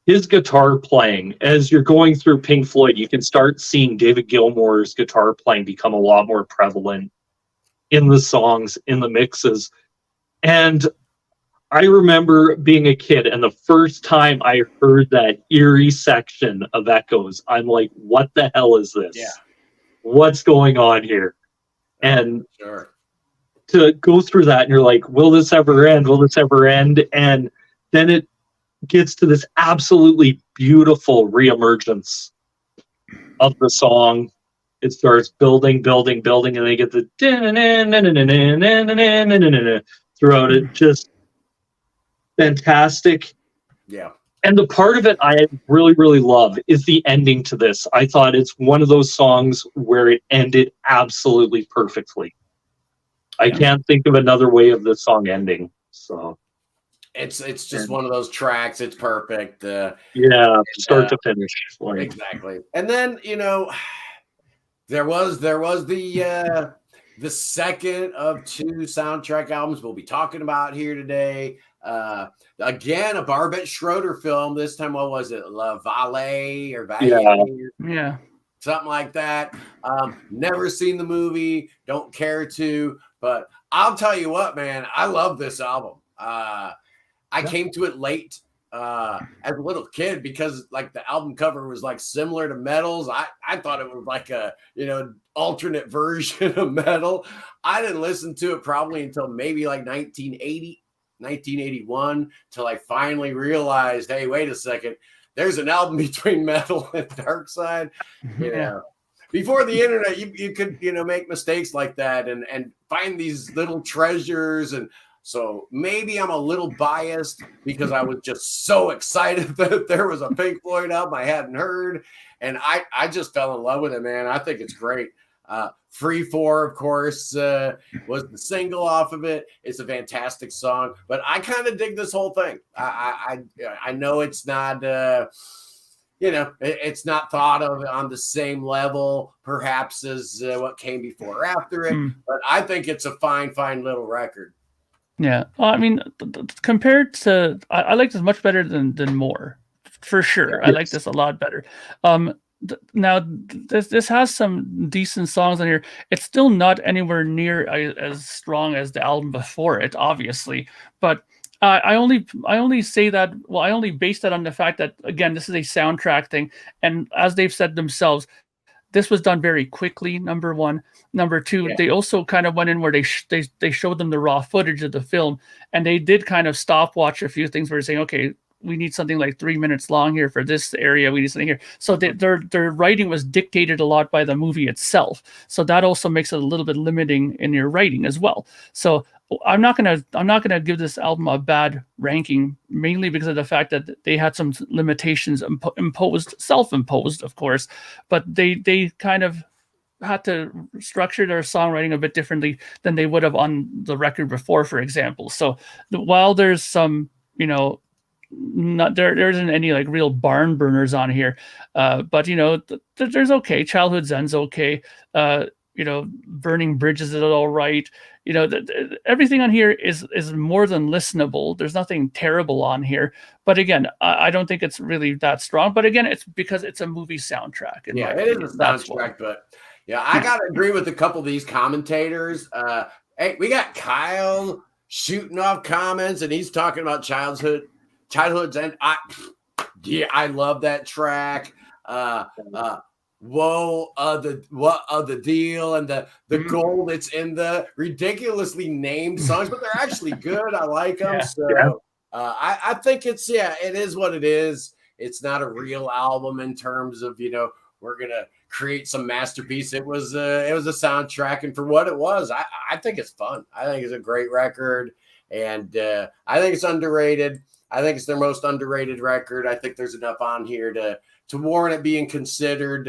his guitar playing. As you're going through Pink Floyd, you can start seeing David Gilmour's guitar playing become a lot more prevalent in the songs, in the mixes. And I remember being a kid, and the first time I heard that eerie section of Echoes, I'm like, what the hell is this? Yeah. What's going on here? And sure. to go through that, and you're like, will this ever end? Will this ever end? And then it gets to this absolutely beautiful reemergence of the song. It starts building, building, building, and they get the throughout it. Just fantastic. Yeah. And the part of it I really, really love is the ending to this. I thought it's one of those songs where it ended absolutely perfectly. I can't think of another way of the song ending. So it's just one of those tracks. It's perfect. Start to finish. Exactly. And then, there was the second of two soundtrack albums we'll be talking about here today. Again, a Barbet Schroeder film. This time, what was it? La Vallée or Vallée? Yeah. Something like that. Never seen the movie. Don't care to. But I'll tell you what, man. I love this album. I came to it late as a little kid because like the album cover was like similar to Metal's. I thought it was like a alternate version of Metal. I didn't listen to it probably until maybe like 1981 till I finally realized, hey, wait a second, there's an album between Metal and Dark Side. Before the internet, you could make mistakes like that and find these little treasures. And so maybe I'm a little biased because I was just so excited that there was a Pink Floyd album I hadn't heard. And I just fell in love with it, man. I think it's great. Free 4, of course, was the single off of it. It's a fantastic song, but I kind of dig this whole thing. I know it's not, it's not thought of on the same level, perhaps, as what came before or after it, but I think it's a fine little record. Yeah. Well, I mean, compared to, I like this much better than More, for sure. Yes. I like this a lot better. Now, this has some decent songs on here. It's still not anywhere near as strong as the album before it, obviously. But I only say that. Well, I only base that on the fact that, again, this is a soundtrack thing, and as they've said themselves, this was done very quickly. Number one. Number two, They also kind of went in where they showed them the raw footage of the film, and they did kind of stopwatch a few things where they're saying, okay, we need something like 3 minutes long here for this area. We need something here. So their writing was dictated a lot by the movie itself. So that also makes it a little bit limiting in your writing as well. So I'm not gonna give this album a bad ranking, mainly because of the fact that they had some limitations self-imposed, of course, but they kind of had to structure their songwriting a bit differently than they would have on the record before, for example. So while there's some, there isn't any like real barn burners on here, but there's okay. Childhood Zen's okay. Burning Bridges is all right. Everything on here is more than listenable. There's nothing terrible on here, but again, I don't think it's really that strong. But again, it's because it's a movie soundtrack. It is a soundtrack, but I gotta agree with a couple of these commentators. Hey, we got Kyle shooting off comments, and he's talking about Childhood Zen. I love that track. The deal and the gold that's in the ridiculously named songs, but they're actually good. I like them. I think it is what it is. It's not a real album in terms of, we're going to create some masterpiece. It was a soundtrack, and for what it was, I think it's fun. I think it's a great record, and I think it's underrated. I think it's their most underrated record. I think there's enough on here to warrant it being considered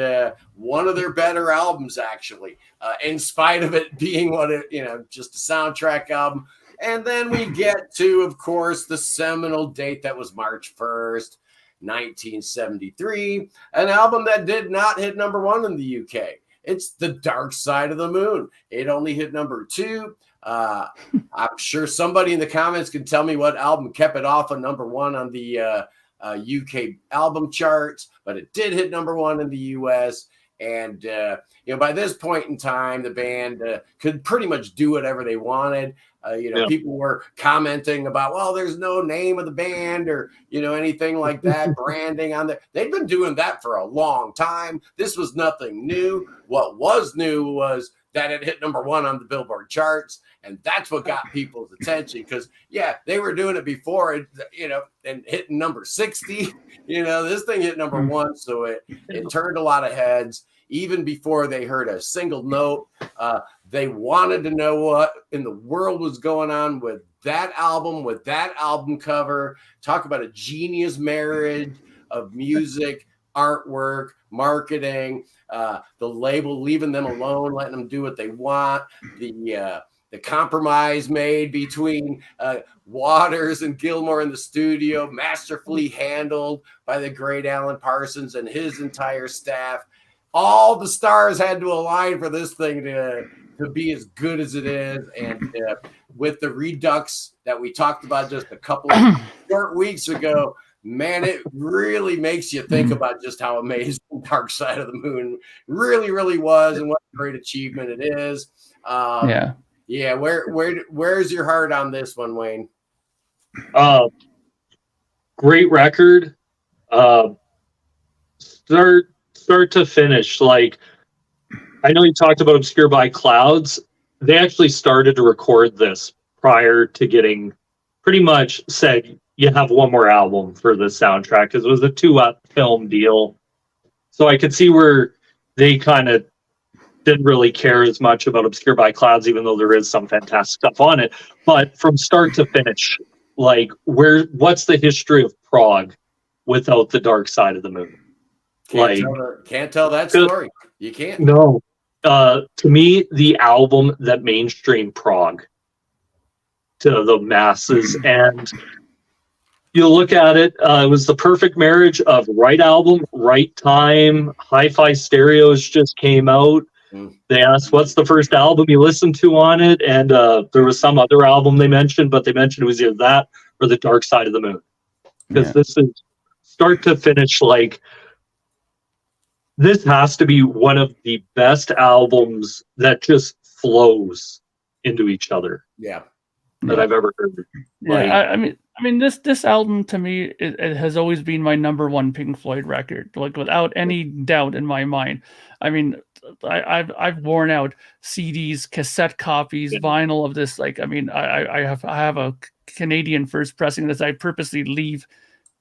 one of their better albums, actually, in spite of it being just a soundtrack album. And then we get to, of course, the seminal date that was March 1st, 1973, an album that did not hit number 1 in the UK. It's The Dark Side of the Moon. It only hit number 2. I'm sure somebody in the comments can tell me what album kept it off of number 1 on the UK album charts, but it did hit number 1 in the US. And by this point in time, the band could pretty much do whatever they wanted. People were commenting about, well, there's no name of the band or, anything like that, branding on there. They'd been doing that for a long time. This was nothing new. What was new was that it hit number 1 on the Billboard charts. And that's what got people's attention because, they were doing it before, and hitting number 60. This thing hit number 1. So it turned a lot of heads. Even before they heard a single note, they wanted to know what in the world was going on with that album cover. Talk about a genius marriage of music, artwork, marketing, the label leaving them alone, letting them do what they want. The compromise made between Waters and Gilmour in the studio, masterfully handled by the great Alan Parsons and his entire staff. All the stars had to align for this thing to be as good as it is. And with the Redux that we talked about just a couple of short weeks ago, man, it really makes you think about just how amazing Dark Side of the Moon really, really was and what a great achievement it is. Where's your heart on this one, Wayne? Great record. Start to finish. Like, I know you talked about Obscure by Clouds. They actually started to record this prior to getting pretty much said, you have one more album for the soundtrack, because it was a 2-up film deal. So I could see where they kind of didn't really care as much about Obscure by Clouds, even though there is some fantastic stuff on it. But from start to finish, like, what's the history of prog without the Dark Side of the Moon? Can't tell that story. You can't. No. To me, the album that mainstream prog to the masses, and you look at it, it was the perfect marriage of right album, right time. Hi-Fi Stereos just came out. They asked, what's the first album you listened to on it? And there was some other album they mentioned, but they mentioned it was either that or the Dark Side of the Moon. Because this is start to finish, like, this has to be one of the best albums that just flows into each other. That I've ever heard. I mean, this album to me, it has always been my number 1 Pink Floyd record, like, without any doubt in my mind. I mean, I've worn out CDs, cassette copies, vinyl of this. Like, I mean, I have a Canadian first pressing that I purposely leave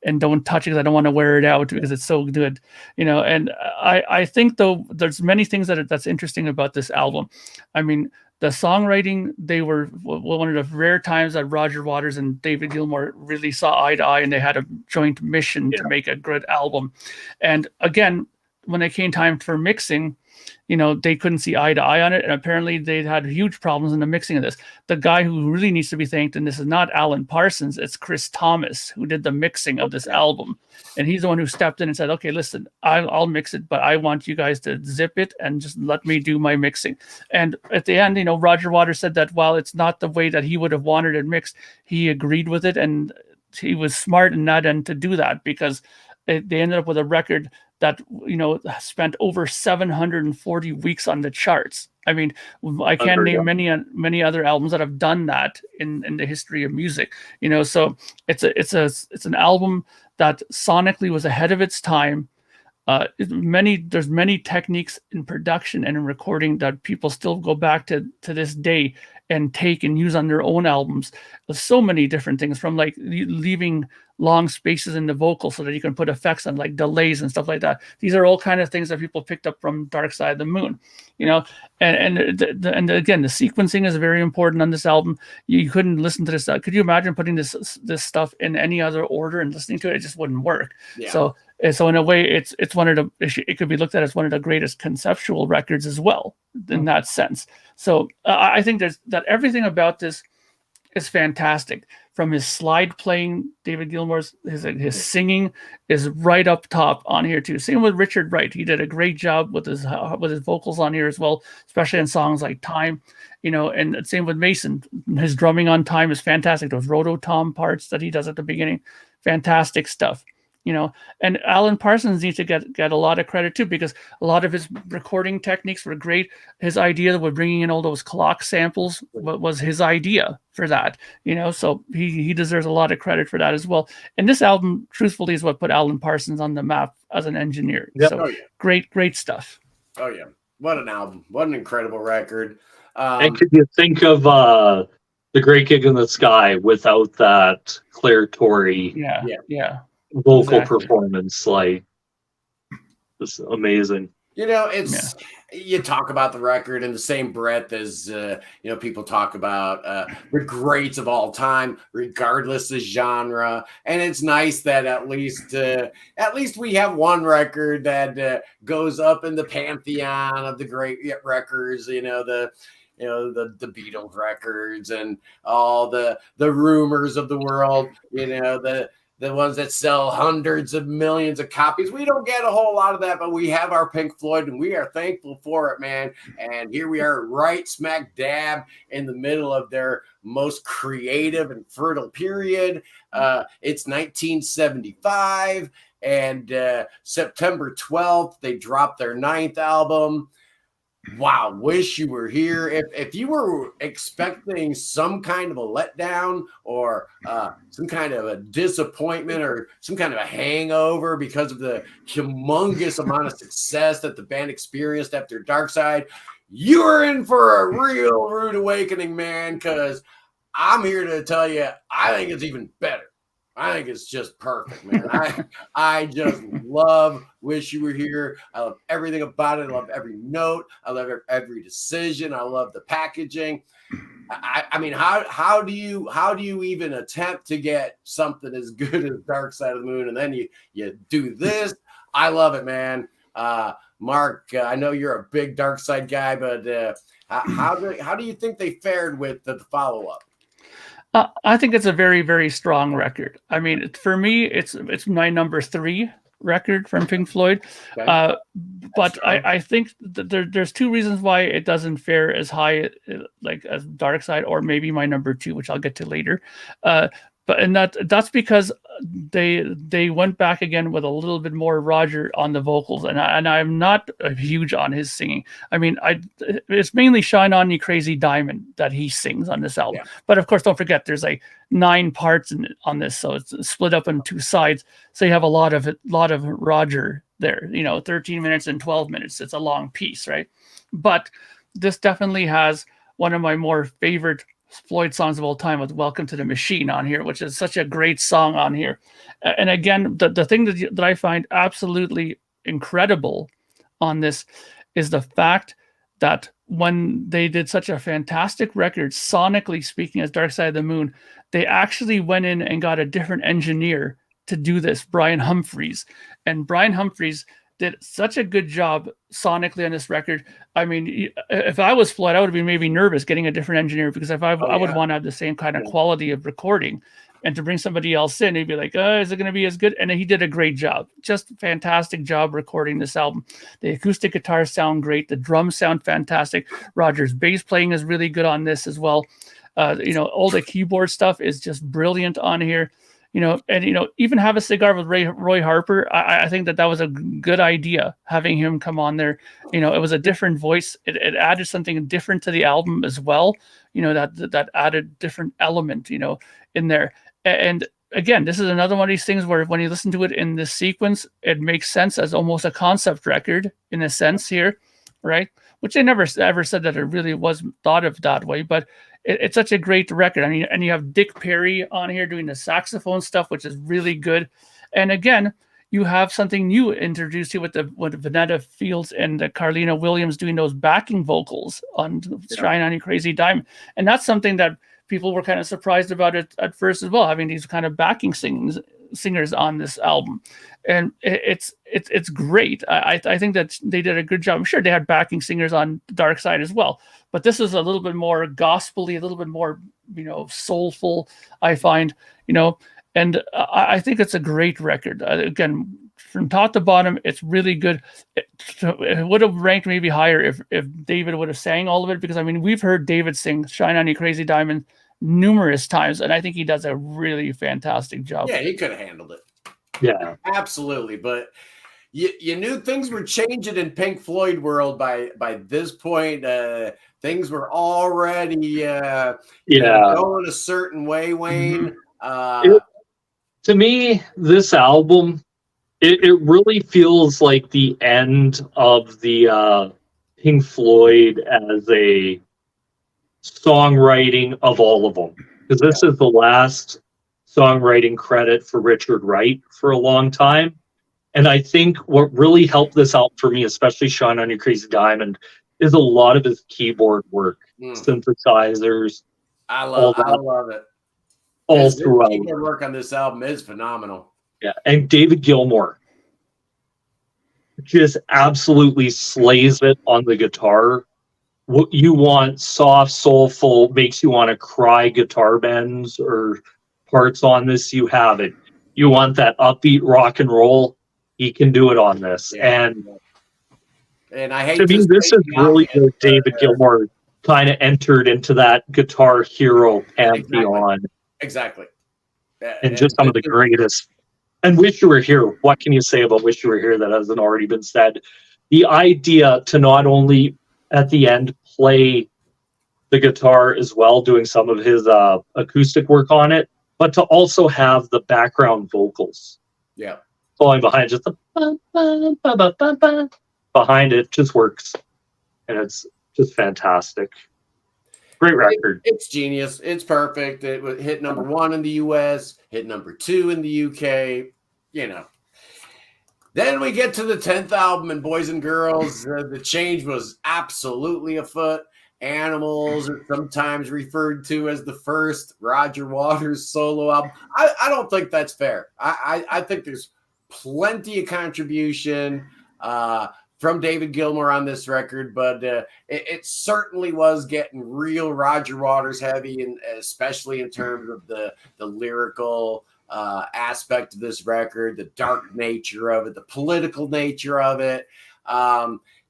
and don't touch it because I don't want to wear it out because it's so good, And I think, though, there's many things that's interesting about this album. I mean, the songwriting, they were one of the rare times that Roger Waters and David Gilmour really saw eye to eye, and they had a joint mission to make a good album. And again, when it came time for mixing, they couldn't see eye to eye on it. And apparently they had huge problems in the mixing of this. The guy who really needs to be thanked, and this is not Alan Parsons, it's Chris Thomas, who did the mixing of this album. And he's the one who stepped in and said, okay, listen, I'll mix it, but I want you guys to zip it and just let me do my mixing. And at the end, Roger Waters said that while it's not the way that he would have wanted it mixed, he agreed with it. And he was smart in that end to do that, because they ended up with a record that spent over 740 weeks on the charts. I mean, I can't name many other albums that have done that in the history of music. So it's an album that sonically was ahead of its time. There's many techniques in production and in recording that people still go back to this day and take and use on their own albums. There's so many different things, from like leaving long spaces in the vocal so that you can put effects on, like delays and stuff like that. These are all kind of things that people picked up from Dark Side of the Moon, and again, the sequencing is very important on this album. You couldn't listen to this. Could you imagine putting this stuff in any other order and listening to it? It just wouldn't work. So in a way, it's one of it could be looked at as one of the greatest conceptual records as well, in that sense. So I think that everything about this is fantastic. From his slide playing, David Gilmour's, his singing is right up top on here too. Same with Richard Wright. He did a great job with his vocals on here as well, especially in songs like Time, and same with Mason. His drumming on Time is fantastic. Those rototom parts that he does at the beginning, fantastic stuff. And Alan Parsons needs to get a lot of credit too, because a lot of his recording techniques were great. His idea with bringing in all those clock samples was his idea for that, so he deserves a lot of credit for that as well. And this album, truthfully, is what put Alan Parsons on the map as an engineer. Yep. So great stuff. Oh yeah, what an album, what an incredible record. And could you think of The Great Gig in the Sky without that Claire Torrey vocal performance? Like, it's amazing. It's you talk about the record in the same breath as people talk about the greats of all time, regardless of genre. And it's nice that at least we have one record that goes up in the pantheon of the great records. The Beatles records and all the rumors of the world. The ones that sell hundreds of millions of copies. We don't get a whole lot of that, but we have our Pink Floyd, and we are thankful for it, man. And here we are right smack dab in the middle of their most creative and fertile period. It's 1975, and September 12th, they dropped their 9th album. Wow, Wish You Were Here. If you were expecting some kind of a letdown or some kind of a disappointment or some kind of a hangover because of the humongous amount of success that the band experienced after Dark Side, you are in for a real rude awakening, man, because I'm here to tell you, I think it's even better. I think it's just perfect, man. I just love Wish You Were Here. I love everything about it. I love every note. I love every decision. I love the packaging. I mean, how do you even attempt to get something as good as Dark Side of the Moon, and then you do this? I love it, man. Mark, I know you're a big Dark Side guy, but how do you think they fared with the follow-up? I think it's a very, very strong record. I mean, for me, it's my number 3 record from Pink Floyd. Okay. But I think that there's 2 reasons why it doesn't fare as high like as Dark Side, or maybe my number 2, which I'll get to later. That's because they went back again with a little bit more Roger on the vocals, and I'm not huge on his singing. I mean, it's mainly "Shine On You Crazy Diamond" that he sings on this album. Yeah. But of course, don't forget there's like 9 parts on this, so it's split up in 2 sides. So you have a lot of Roger there. 13 minutes and 12 minutes. It's a long piece, right? But this definitely has one of my more favorite Floyd songs of all time with "Welcome to the Machine" on here, which is such a great song on here. And again, the thing that I find absolutely incredible on this is the fact that when they did such a fantastic record, sonically speaking, as Dark Side of the Moon, they actually went in and got a different engineer to do this, Brian Humphreys. And Brian Humphreys did such a good job sonically on this record. I mean, if I was Floyd, I would be maybe nervous getting a different engineer, because I would want to have the same kind of quality of recording, and to bring somebody else in, he'd be like, is it going to be as good? And he did a great job, just fantastic job recording this album. The acoustic guitars sound great. The drums sound fantastic. Roger's bass playing is really good on this as well. All the keyboard stuff is just brilliant on here. Even Have a Cigar with Roy Harper. I think that was a good idea, having him come on there. It was a different voice. It added something different to the album as well. That added different element, in there. And again, this is another one of these things where when you listen to it in this sequence, it makes sense as almost a concept record in a sense here, right? Which they never ever said that it really was thought of that way, but it's such a great record. I mean, and you have Dick Perry on here doing the saxophone stuff, which is really good. And again, you have something new introduced here with Vanetta Fields and Carlina Williams doing those backing vocals on Shine On You Crazy Diamond. And that's something that people were kind of surprised about it at first as well, having these kind of backing singers on this album. And it's great. I think that they did a good job. I'm sure they had backing singers on Dark Side as well, but this is a little bit more gospel-y, a little bit more, soulful, I find, and I think it's a great record. Again, from top to bottom, it's really good. It would have ranked maybe higher if David would have sang all of it, because I mean, we've heard David sing "Shine On You Crazy Diamond" numerous times, and I think he does a really fantastic job. Yeah, he could have handled it. Yeah. Absolutely. But you knew things were changing in Pink Floyd world by this point. Things were already going a certain way, Wayne. To me, this album, it really feels like the end of the Pink Floyd as a songwriting of all of them. Because this is the last songwriting credit for Richard Wright for a long time. And I think what really helped this out for me, especially Shine on Your Crazy Diamond, is a lot of his keyboard work, synthesizers. I love it. All throughout. Keyboard work on this album is phenomenal. Yeah, and David Gilmour just absolutely slays it on the guitar. What you want, soft, soulful, makes you want to cry guitar bends or parts on this, you have it. You want that upbeat rock and roll, he can do it on this. Yeah. And I hate to me, this is really where David Gilmour kind of entered into that guitar hero pantheon. Exactly. And just some of the greatest. And Wish You Were Here. What can you say about Wish You Were Here that hasn't already been said? The idea to not only at the end play the guitar as well, doing some of his acoustic work on it, but to also have the background vocals. Yeah. Falling behind, just the behind it just works. And it's just fantastic. Great record. It's genius. It's perfect. It hit number 1 in the US, hit number 2 in the UK, Then we get to the 10th album, and Boys and Girls, the change was absolutely afoot. Animals are sometimes referred to as the first Roger Waters solo album. I don't think that's fair. I think there's plenty of contribution from David Gilmour on this record, but it certainly was getting real Roger Waters heavy, and especially in terms of the lyrical aspect of this record, the dark nature of it, the political nature of it.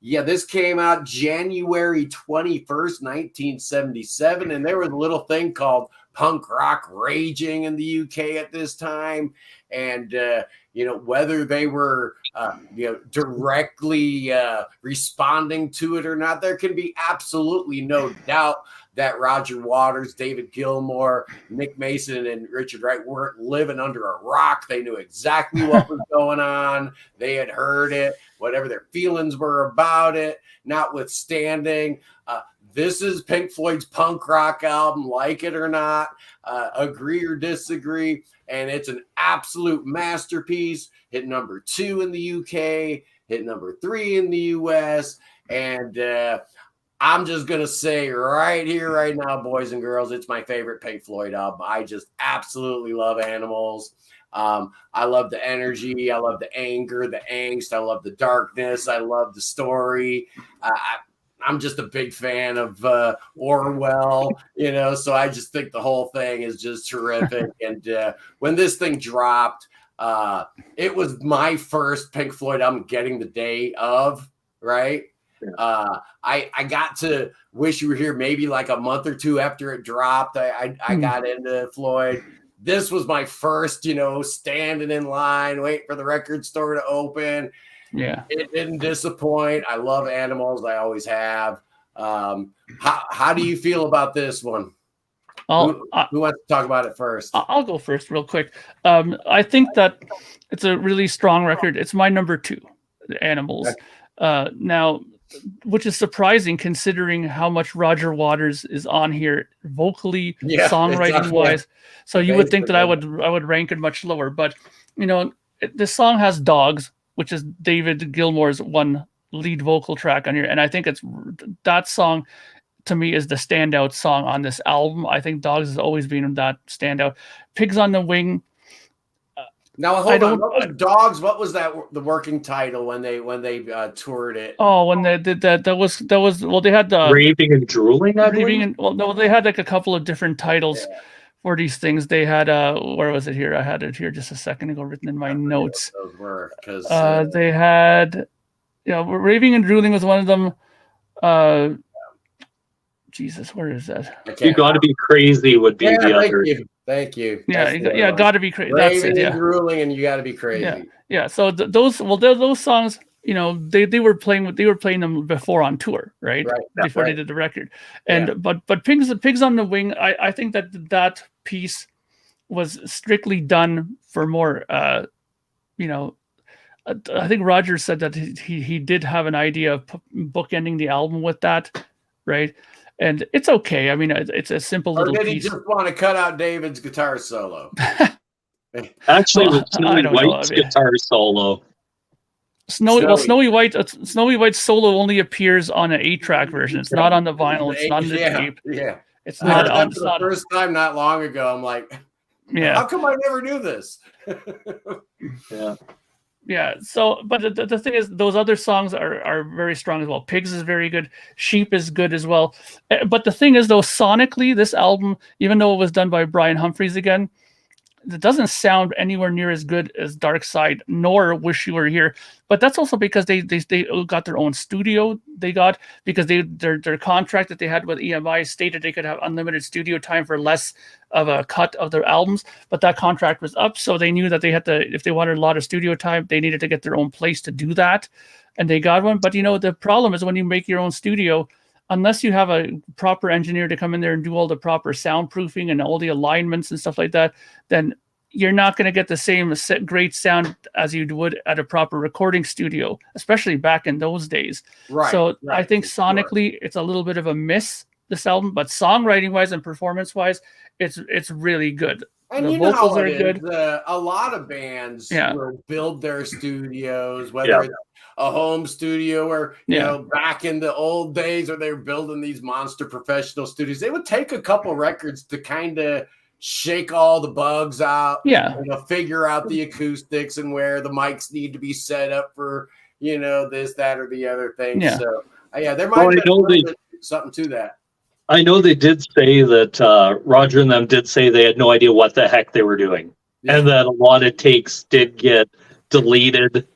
This came out January 21st, 1977, and there was a little thing called punk rock raging in the UK at this time. And, whether they were, directly responding to it or not, there can be absolutely no doubt that Roger Waters, David Gilmour, Nick Mason, and Richard Wright weren't living under a rock. They knew exactly what was going on. They had heard it, whatever their feelings were about it, notwithstanding. This is Pink Floyd's punk rock album, like it or not, agree or disagree. And it's an absolute masterpiece. Hit number 2 in the UK, hit number 3 in the US. And I'm just going to say right here, right now, boys and girls, it's my favorite Pink Floyd album. I just absolutely love Animals. I love the energy. I love the anger, the angst. I love the darkness. I love the story. I'm just a big fan of Orwell, so I just think the whole thing is just terrific. And when this thing dropped, it was my first Pink Floyd album getting the day of, right? I got to Wish You Were Here maybe like a month or 2 after it dropped. I got into Floyd. This was my first, standing in line, waiting for the record store to open. Yeah, it didn't disappoint. I love Animals. I always have. How do you feel about this one? Who wants to talk about it first? I'll go first real quick. I think that it's a really strong record. It's my number 2, Animals. Now, which is surprising considering how much Roger Waters is on here vocally, songwriting wise. So you would think that I would rank it much lower, but this song has Dogs, which is David Gilmour's one lead vocal track on here. And I think that song to me is the standout song on this album. I think Dogs has always been that standout. Pigs on the Wing. Now hold on. What was Dogs? What was the working title when they toured it? Oh, when they did that was they had the Raving and Drooling. They had like a couple of different titles for these things. They had where was it here? I had it here just a second ago, written in my notes. Those were because they had, Raving and Drooling was one of them. Jesus, where is that? You Got to Be Crazy would be the other. Thank you. Yeah, Gotta Be Crazy. That's it. And Drooling, and You Gotta Be Crazy. Yeah. So those songs, you know, they were playing them before on tour, right? Before they did the record. And but Pigs on the Wing, I think that piece was strictly done for more you know, I think Roger said that he did have an idea of bookending the album with that, right? And it's okay. I mean, it's a simple little piece. Or did he just want to cut out David's guitar solo? Actually, with Snowy White's guitar solo. Snowy White's solo only appears on an 8-track version. It's not on the vinyl. It's not on the tape. Yeah. It's not on. It's the first time not long ago. I'm like, how come I never knew this? Yeah. So, but the thing is, those other songs are very strong as well. Pigs is very good. Sheep is good as well. But the thing is, though, sonically, this album, even though it was done by Brian Humphries again, it doesn't sound anywhere near as good as Dark Side, nor Wish You Were Here. But that's also because they got their own studio. They got, because their contract that they had with EMI stated they could have unlimited studio time for less of a cut of their albums. But that contract was up, so they knew that they had to, if they wanted a lot of studio time, they needed to get their own place to do that, and they got one. But you know, the problem is when you make your own studio, unless you have a proper engineer to come in there and do all the proper soundproofing and all the alignments and stuff like that, then you're not going to get the same great sound as you would at a proper recording studio, especially back in those days. So I think sonically it's a little bit of a miss, this album, but songwriting wise and performance wise, it's really good. And the vocals are good. A lot of bands will build their studios, whether it's a home studio or you know, back in the old days where they were building these monster professional studios, they would take a couple records to kind of shake all the bugs out, you know, figure out the acoustics and where the mics need to be set up for, you know, this, that, or the other thing. So there might be something to that. I know they did say that Roger and them did say they had no idea what the heck they were doing, and that a lot of takes did get deleted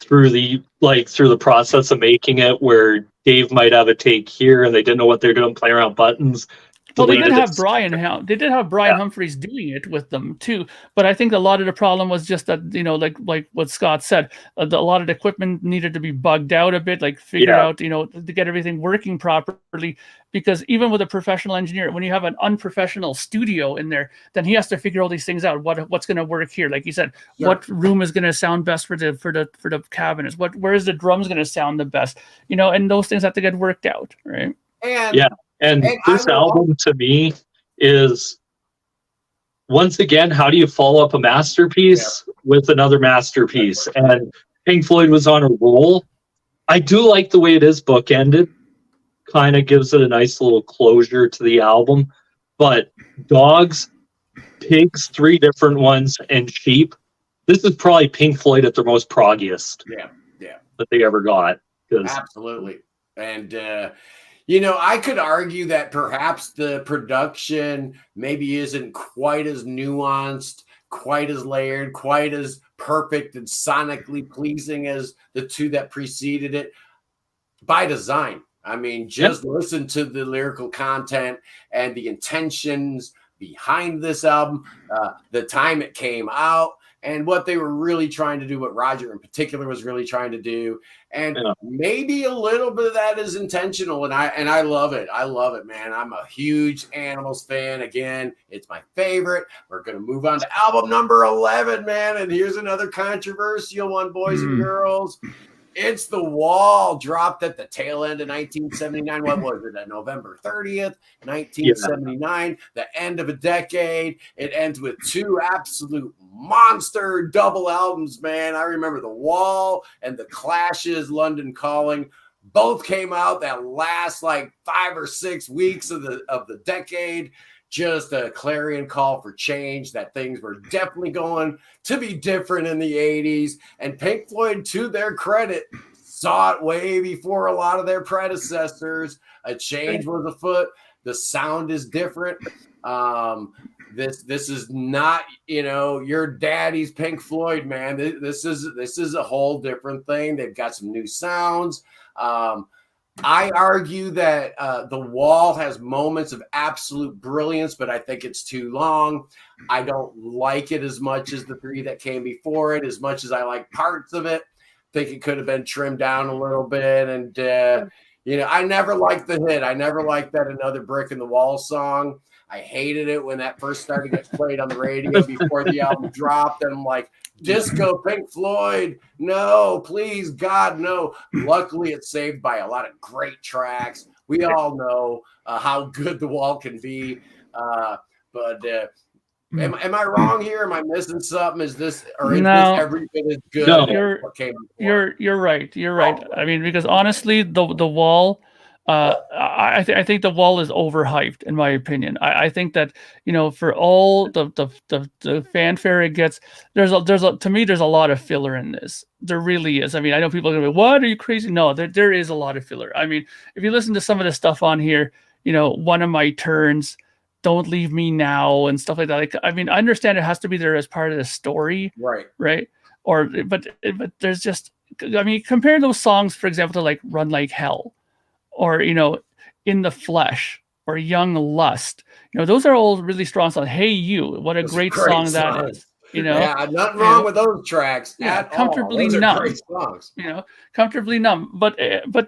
through the process of making it, where Dave might have a take here and they didn't know what they're doing, playing around buttons. Well, they did have Brian Humphries doing it with them too, but I think a lot of the problem was just that, you know, like what Scott said, a lot of the equipment needed to be bugged out a bit, like figured out, you know, to get everything working properly. Because even with a professional engineer, when you have an unprofessional studio in there, then he has to figure all these things out. What's going to work here? Like you said, what room is going to sound best for the cabinets? Where is the drums going to sound the best? You know, and those things have to get worked out, right? And this album to me is, once again, how do you follow up a masterpiece with another masterpiece? And Pink Floyd was on a roll. I do like the way it is bookended. Kind of gives it a nice little closure to the album. But Dogs, Pigs, 3 different ones, and Sheep, this is probably Pink Floyd at their most proggiest that they ever got. Absolutely. And you know, I could argue that perhaps the production maybe isn't quite as nuanced, quite as layered, quite as perfect and sonically pleasing as the 2 that preceded it, by design. I mean, just listen to the lyrical content and the intentions behind this album, the time it came out, and what they were really trying to do, what Roger in particular was really trying to do. And maybe a little bit of that is intentional. And I love it. I love it, man. I'm a huge Animals fan. Again, it's my favorite. We're going to move on to album number 11, man. And here's another controversial one, boys and girls. It's The Wall, dropped at the tail end of 1979. What was it? November 30th, 1979, the end of a decade. It ends with 2 absolute monster double albums, man. I remember The Wall and The Clash's London Calling. Both came out that last like 5 or 6 weeks of the decade. Just a clarion call for change, that things were definitely going to be different in the 80s. And Pink Floyd, to their credit, saw it way before a lot of their predecessors. A change was afoot. The sound is different. This is not, you know, your daddy's Pink Floyd, man. This is a whole different thing. They've got some new sounds. I argue that The Wall has moments of absolute brilliance, but I think it's too long. I don't like it as much as the three that came before it, as much as I like parts of it. I think it could have been trimmed down a little bit. And, I never liked the hit. I never liked that Another Brick in the Wall song. I hated it when that first started to get played on the radio before the album dropped. And I'm like, disco, Pink Floyd, no, please, God, no. Luckily, it's saved by a lot of great tracks. We all know how good The Wall can be. But am I wrong here? Am I missing something? Is this this every bit as good? No. As what came before? You're right. You're right. I mean, because honestly, the Wall, I think The Wall is overhyped, in my opinion. I think that, for all the fanfare it gets, to me there's a lot of filler in this. There really is. I mean, I know people are gonna be, what, are you crazy? No, there is a lot of filler. I mean, if you listen to some of the stuff on here, One of My Turns, Don't Leave Me Now, and stuff like that. Like, I mean, I understand it has to be there as part of the story, right? But there's just, I mean, compare those songs, for example, to like Run Like Hell, or In the Flesh, or Young Lust. Those are all really strong songs. Hey You, what a great song that is. Yeah, nothing wrong with those tracks. Yeah, at Comfortably all. Those Numb. are great songs. Comfortably Numb. But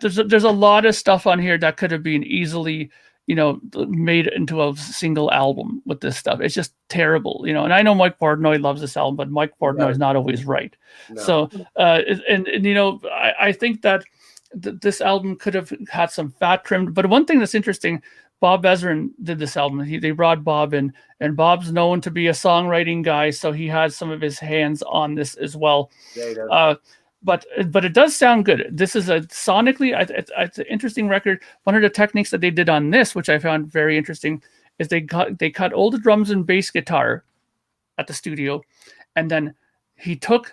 there's a lot of stuff on here that could have been easily made into a single album with this stuff. It's just terrible, and I know Mike Portnoy loves this album, but Mike Portnoy is not always right. No. So I think that this album could have had some fat trimmed. But one thing that's interesting, Bob Ezrin did this album. They brought Bob in, and Bob's known to be a songwriting guy, so he had some of his hands on this as well. Yeah, but it does sound good. This is sonically, it's an interesting record. One of the techniques that they did on this, which I found very interesting, is they cut all the drums and bass guitar at the studio, and then he took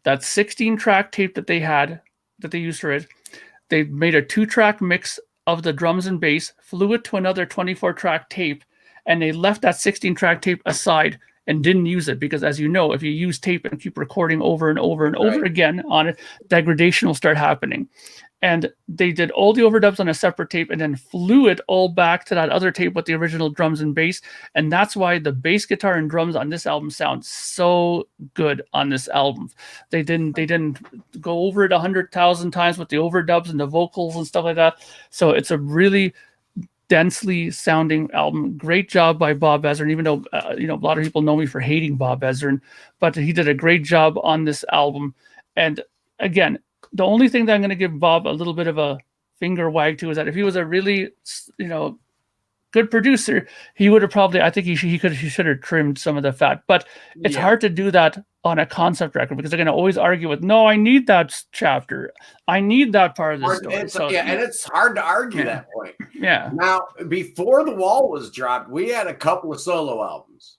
that 16-track tape that they used for it. They made a 2-track mix of the drums and bass, flew it to another 24-track tape, and they left that 16-track tape aside and didn't use it, because, as you know, if you use tape and keep recording over and over and over again on it, degradation will start happening. And they did all the overdubs on a separate tape and then flew it all back to that other tape with the original drums and bass. And that's why the bass guitar and drums on this album sound so good on this album. They didn't go over it 100,000 times with the overdubs and the vocals and stuff like that. So it's a really densely sounding album. Great job by Bob Ezrin, even though a lot of people know me for hating Bob Ezrin, but he did a great job on this album. And again, the only thing that I'm going to give Bob a little bit of a finger wag to is that if he was a really good producer, he would have probably, I think he should have trimmed some of the fat. But it's hard to do that on a concept record, because they're going to always argue with, no, I need that chapter, I need that part of the story. And it's hard to argue that point. Yeah. Now, before The Wall was dropped, we had a couple of solo albums.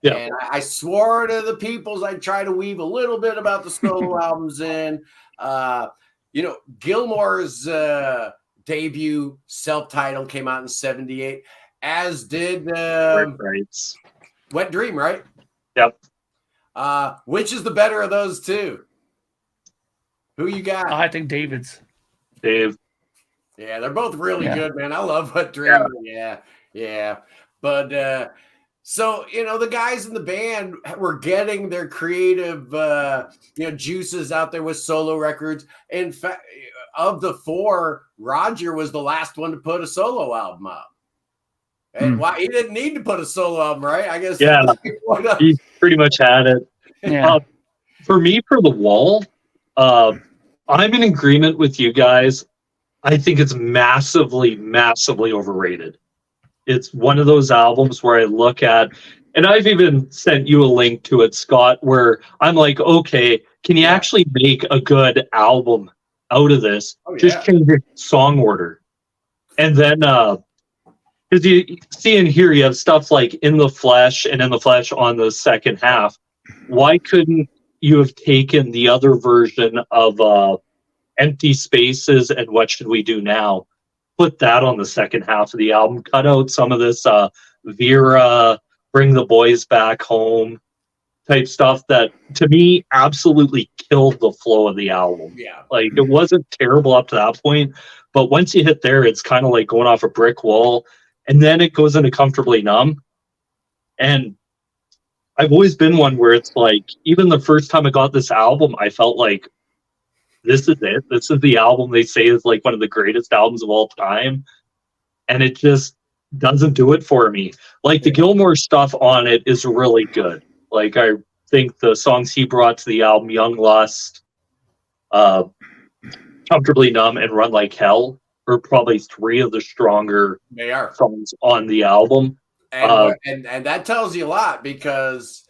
Yeah. And I swore to the peoples I'd try to weave a little bit about the solo albums in. Gilmour's debut self-titled came out in 1978, as did Wet Dream, right? Yep. Which is the better of those two? Who you got? I think David's. Dave. Yeah, they're both really good, man. I love Wet Dream. Yeah. But so, the guys in the band were getting their creative, juices out there with solo records. In fact, of the four, Roger was the last one to put a solo album up. And why he didn't need to put a solo album, right? I guess. Yeah, he pretty much had it. Yeah. For me, for The Wall, I'm in agreement with you guys. I think it's massively, massively overrated. It's one of those albums where I look at, and I've even sent you a link to it, Scott, where I'm like, okay, can you actually make a good album out of this? Just change your song order. And then, because you see in here, you have stuff like In the Flesh and In the Flesh on the second half. Why couldn't you have taken the other version of Empty Spaces and What Should We Do Now? Put that on the second half of the album. Cut out some of this Vera, Bring the Boys Back Home. type stuff that to me absolutely killed the flow of the album. Yeah. Like it wasn't terrible up to that point, but once you hit there, it's kind of like going off a brick wall, and then it goes into Comfortably Numb. And I've always been one where it's like, even the first time I got this album, I felt like this is it. This is the album they say is like one of the greatest albums of all time. And it just doesn't do it for me. Like the Gilmour stuff on it is really good. Like I think the songs he brought to the album, Young Lust, Comfortably Numb, and Run Like Hell, are probably three of the stronger songs on the album. And that tells you a lot, because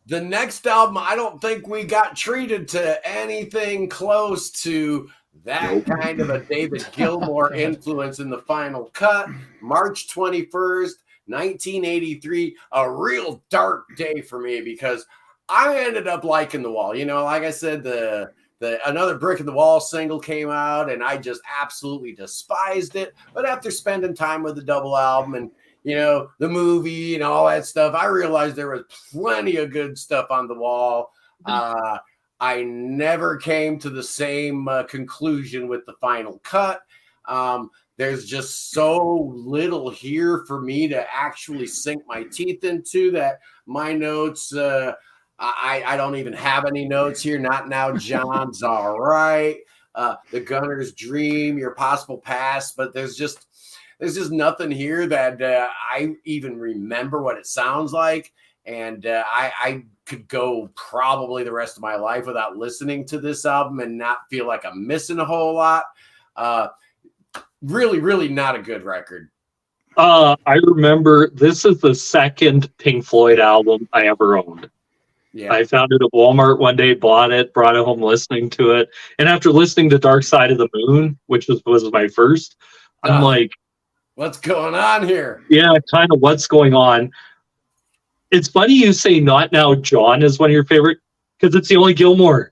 the next album, I don't think we got treated to anything close to that kind of a David Gilmour influence in the final cut. March 21st, 1983, a real dark day for me, because I ended up liking The Wall. You know, like I said, the Another Brick in the Wall single came out, and I just absolutely despised it. But after spending time with the double album and, you know, the movie and all that stuff, I realized there was plenty of good stuff on The Wall. I never came to the same conclusion with the final cut. There's just so little here for me to actually sink my teeth into that my notes, I don't even have any notes here. Not Now, John's all right. The Gunner's Dream, Your Possible Past, but there's just nothing here that I even remember what it sounds like. And I could go probably the rest of my life without listening to this album and not feel like I'm missing a whole lot. Really, really not a good record. I remember this is the second Pink Floyd album I ever owned. Yeah. I found it at Walmart one day, bought it, brought it home listening to it. And after listening to Dark Side of the Moon, which was my first, I'm like, what's going on here? Yeah, kind of what's going on. It's funny you say Not Now, John is one of your favorite, because it's the only Gilmour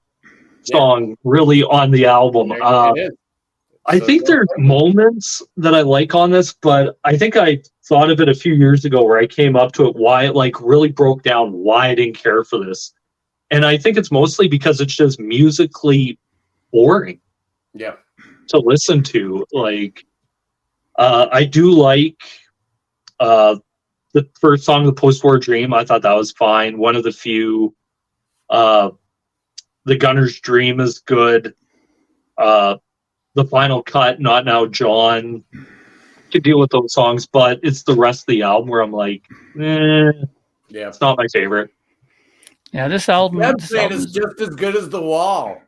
song really on the album. I think there's moments that I like on this, but I think I thought of it a few years ago where I came up to it, why it like really broke down why I didn't care for this. And I think it's mostly because it's just musically boring to listen to. Like, I do like the first song, The Post-War Dream. I thought that was fine. One of the few. The Gunner's Dream is good. The final cut, Not Now, John, could deal with those songs, but it's the rest of the album where I'm like, it's not my favorite. Yeah, this album is just as good as The Wall.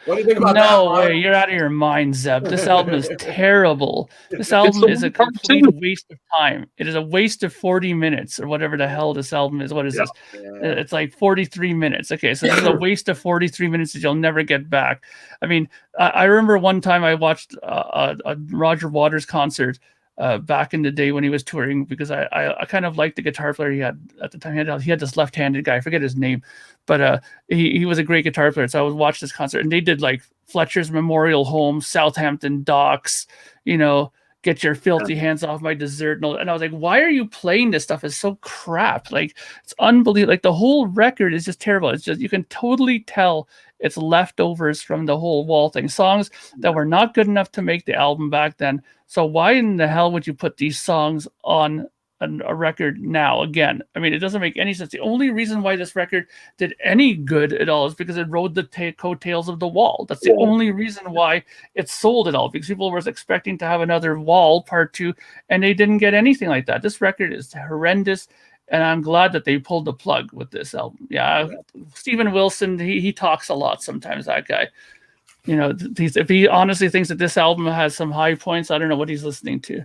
What do you think about that? No way, you're out of your mind, Zeb. This album is terrible. This album is a complete waste of time. It is a waste of 40 minutes or whatever the hell this album is. What is this? It's like 43 minutes. Okay, so this is a waste of 43 minutes that you'll never get back. I mean, I remember one time I watched a Roger Waters concert back in the day when he was touring, because I kind of liked the guitar player he had at the time. He had this left-handed guy, I forget his name, but he was a great guitar player. So I would watch this concert, and they did like Fletcher's Memorial Home, Southampton Docks, you know, Get Your Filthy Hands Off My Dessert, and I was like, why are you playing this stuff? It's so crap. Like, it's unbelievable. Like, the whole record is just terrible. It's just, you can totally tell it's leftovers from the whole Wall thing, songs that were not good enough to make the album back then. So why in the hell would you put these songs on a record now again? I mean, it doesn't make any sense. The only reason why this record did any good at all is because it rode the coattails of The Wall. That's the only reason why it sold at all, because people were expecting to have another Wall part 2, and they didn't get anything like that. This record is horrendous, and I'm glad that they pulled the plug with this album. Yeah, Steven Wilson, he talks a lot sometimes, that guy. You know, if he honestly thinks that this album has some high points, I don't know what he's listening to.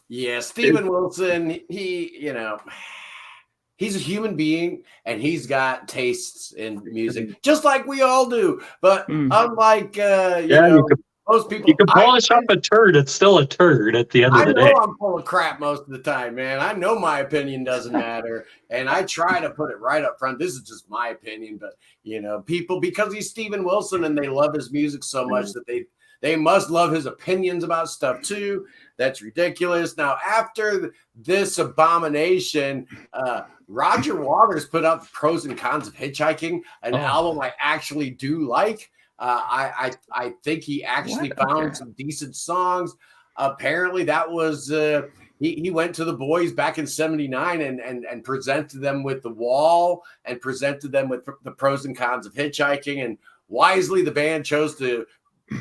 Yeah, Steven Wilson, he's a human being, and he's got tastes in music, just like we all do. But unlike, most people, you can polish up a turd; it's still a turd at the end of the day. I know I'm full of crap most of the time, man. I know my opinion doesn't matter, and I try to put it right up front. This is just my opinion, but you know, people, because he's Steven Wilson and they love his music so much that they must love his opinions about stuff too. That's ridiculous. Now, after this abomination, Roger Waters put out the Pros and Cons of Hitchhiking, an album I actually do like. I think he actually found some decent songs. Apparently, that was he went to the boys back in '79 and presented them with The Wall and presented them with the Pros and Cons of Hitchhiking. And wisely, the band chose to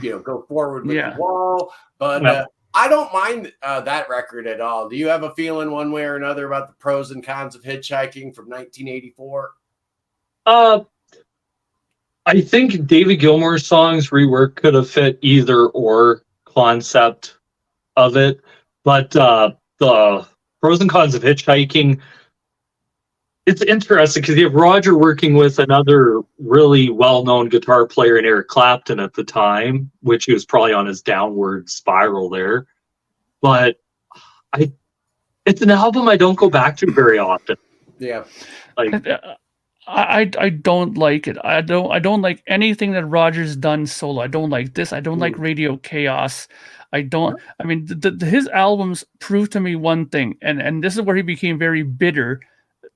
go forward with The Wall. But I don't mind that record at all. Do you have a feeling one way or another about the Pros and Cons of Hitchhiking from 1984? I think David Gilmour's songs rework could have fit either or concept of it, but the Pros and Cons of Hitchhiking, it's interesting because you have Roger working with another really well-known guitar player in Eric Clapton at the time, which he was probably on his downward spiral there. But it's an album I don't go back to very often. Yeah. I don't like it. I don't like anything that Roger's done solo. I don't like this. I don't like Radio Chaos. I mean, his albums prove to me one thing, and this is where he became very bitter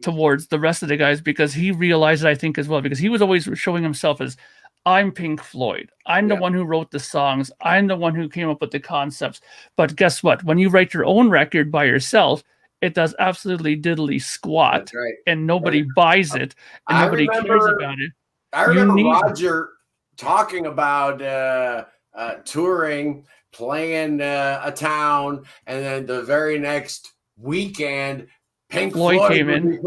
towards the rest of the guys, because he realized it, I think, as well, because he was always showing himself as, I'm Pink Floyd. I'm the one who wrote the songs. I'm the one who came up with the concepts. But guess what? When you write your own record by yourself, it does absolutely diddly squat, and nobody buys it, and nobody cares about it. I remember Roger talking about touring, playing a town, and then the very next weekend, Pink Floyd came in,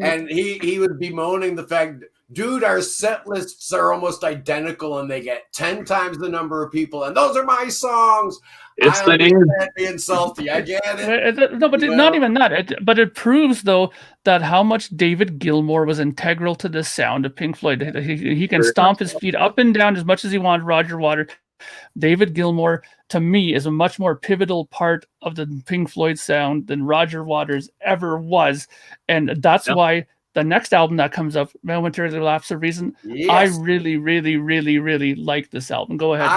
and he would be bemoaning the fact, dude, our set lists are almost identical, and they get 10 times the number of people, and those are my songs. It's the name. Being salty, I get it. No, but not even that. But it proves, though, that how much David Gilmour was integral to the sound of Pink Floyd. He can stomp his feet up and down as much as he wanted. Roger Waters. David Gilmour, to me, is a much more pivotal part of the Pink Floyd sound than Roger Waters ever was, and that's why the next album that comes up, Momentary Lapse of Reason, I really, really, really, really like this album. Go ahead.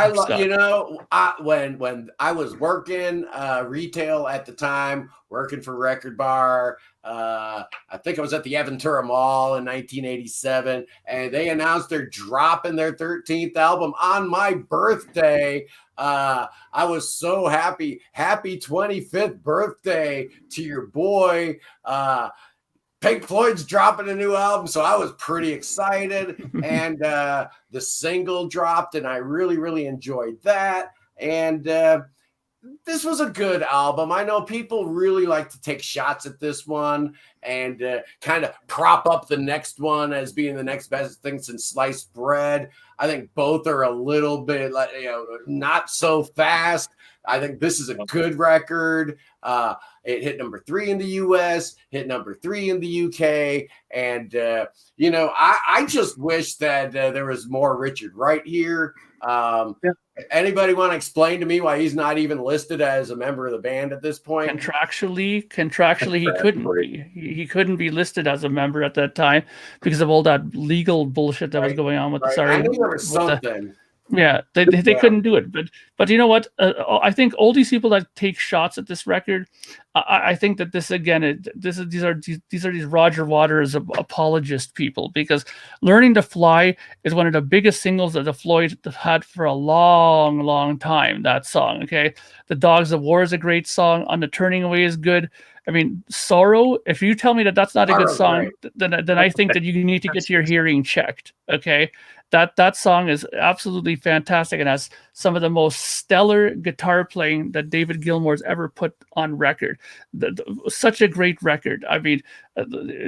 When I was working retail at the time, working for Record Bar, I think I was at the Aventura Mall in 1987, and they announced they're dropping their 13th album on my birthday. I was so happy. Happy 25th birthday to your boy. Pink Floyd's dropping a new album, so I was pretty excited. And the single dropped, and I really, really enjoyed that. And this was a good album. I know people really like to take shots at this one and kind of prop up the next one as being the next best thing since sliced bread. I think both are a little bit not so fast. I think this is a good record. It hit number 3 in the US, hit number 3 in the UK. And, I just wish that there was more Richard Wright here. Anybody want to explain to me why he's not even listed as a member of the band at this point? Contractually, he couldn't be. He couldn't be listed as a member at that time because of all that legal bullshit that was going on with I knew there was something. They couldn't do it, but you know what? I think all these people that take shots at this record, I think that this again, these are these Roger Waters apologist people, because Learning to Fly is one of the biggest singles that the Floyd have had for a long, long time. That song, okay, The Dogs of War is a great song. On the Turning Away is good. I mean, Sorrow, if you tell me that that's not a good song, then I think that you need to get your hearing checked. Okay. That song is absolutely fantastic and has some of the most stellar guitar playing that David Gilmour's ever put on record. Such a great record. I mean,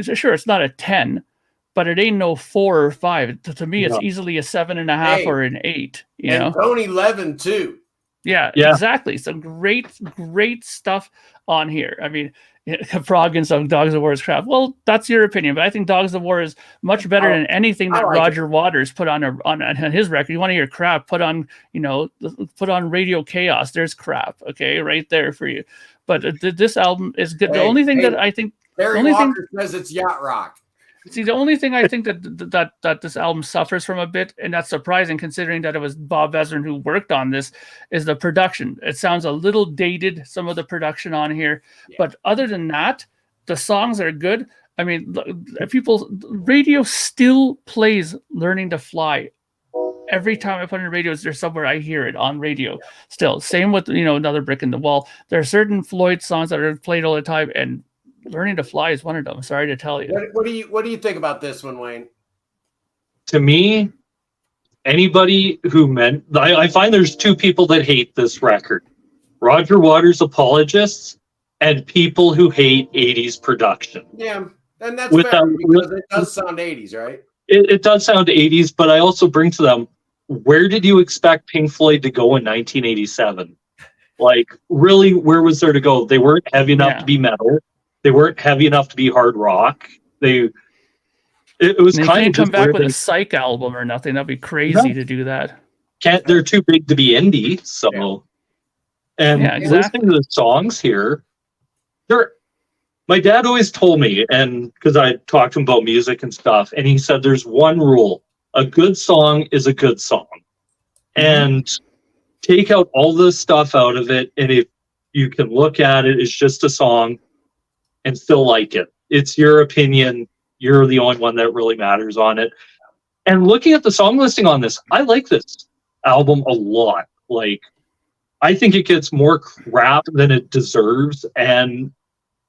sure, it's not a 10, but it ain't no 4 or 5. To me, it's easily a 7.5 or an 8. You know, Tony Levin too. Yeah, exactly. Some great stuff on here. I mean, Frog and some Dogs of War is crap. Well, that's your opinion, but I think Dogs of War is much better than anything that Roger Waters put on his record. You want to hear crap? Put on Radio Chaos. There's crap. Okay, right there for you. But this album is good. The only thing that I think Barry Walker says it's yacht rock. See, the only thing I think that this album suffers from a bit, and that's surprising considering that it was Bob Ezrin who worked on this, is the production. It sounds a little dated, some of the production on here. Yeah. But other than that, the songs are good. I mean, radio still plays "Learning to Fly." Every time I put in radio, there's somewhere I hear it on radio. Still, same with Another Brick in the Wall. There are certain Floyd songs that are played all the time, and "Learning to Fly" is one of them. Sorry to tell you. What do you think about this one, Wayne? To me, anybody who I find there's two people that hate this record: Roger Waters apologists and people who hate 80s production. Yeah, and that's fair because it does sound 80s, right? It does sound 80s, but I also bring to them, where did you expect Pink Floyd to go in 1987? Like, really, where was there to go? They weren't heavy enough to be metal. They weren't heavy enough to be hard rock. It was kind of can't come back with a psych album or nothing. That'd be crazy to do that. They're too big to be indie. So, listening to the songs here, my dad always told me, and because I talked to him about music and stuff, and he said there's one rule: a good song is a good song. And take out all the stuff out of it, and if you can look at it as just a song and still like it, it's your opinion. You're the only one that really matters on it. And looking at the song listing on this, I like this album a lot. Like, I think it gets more crap than it deserves, and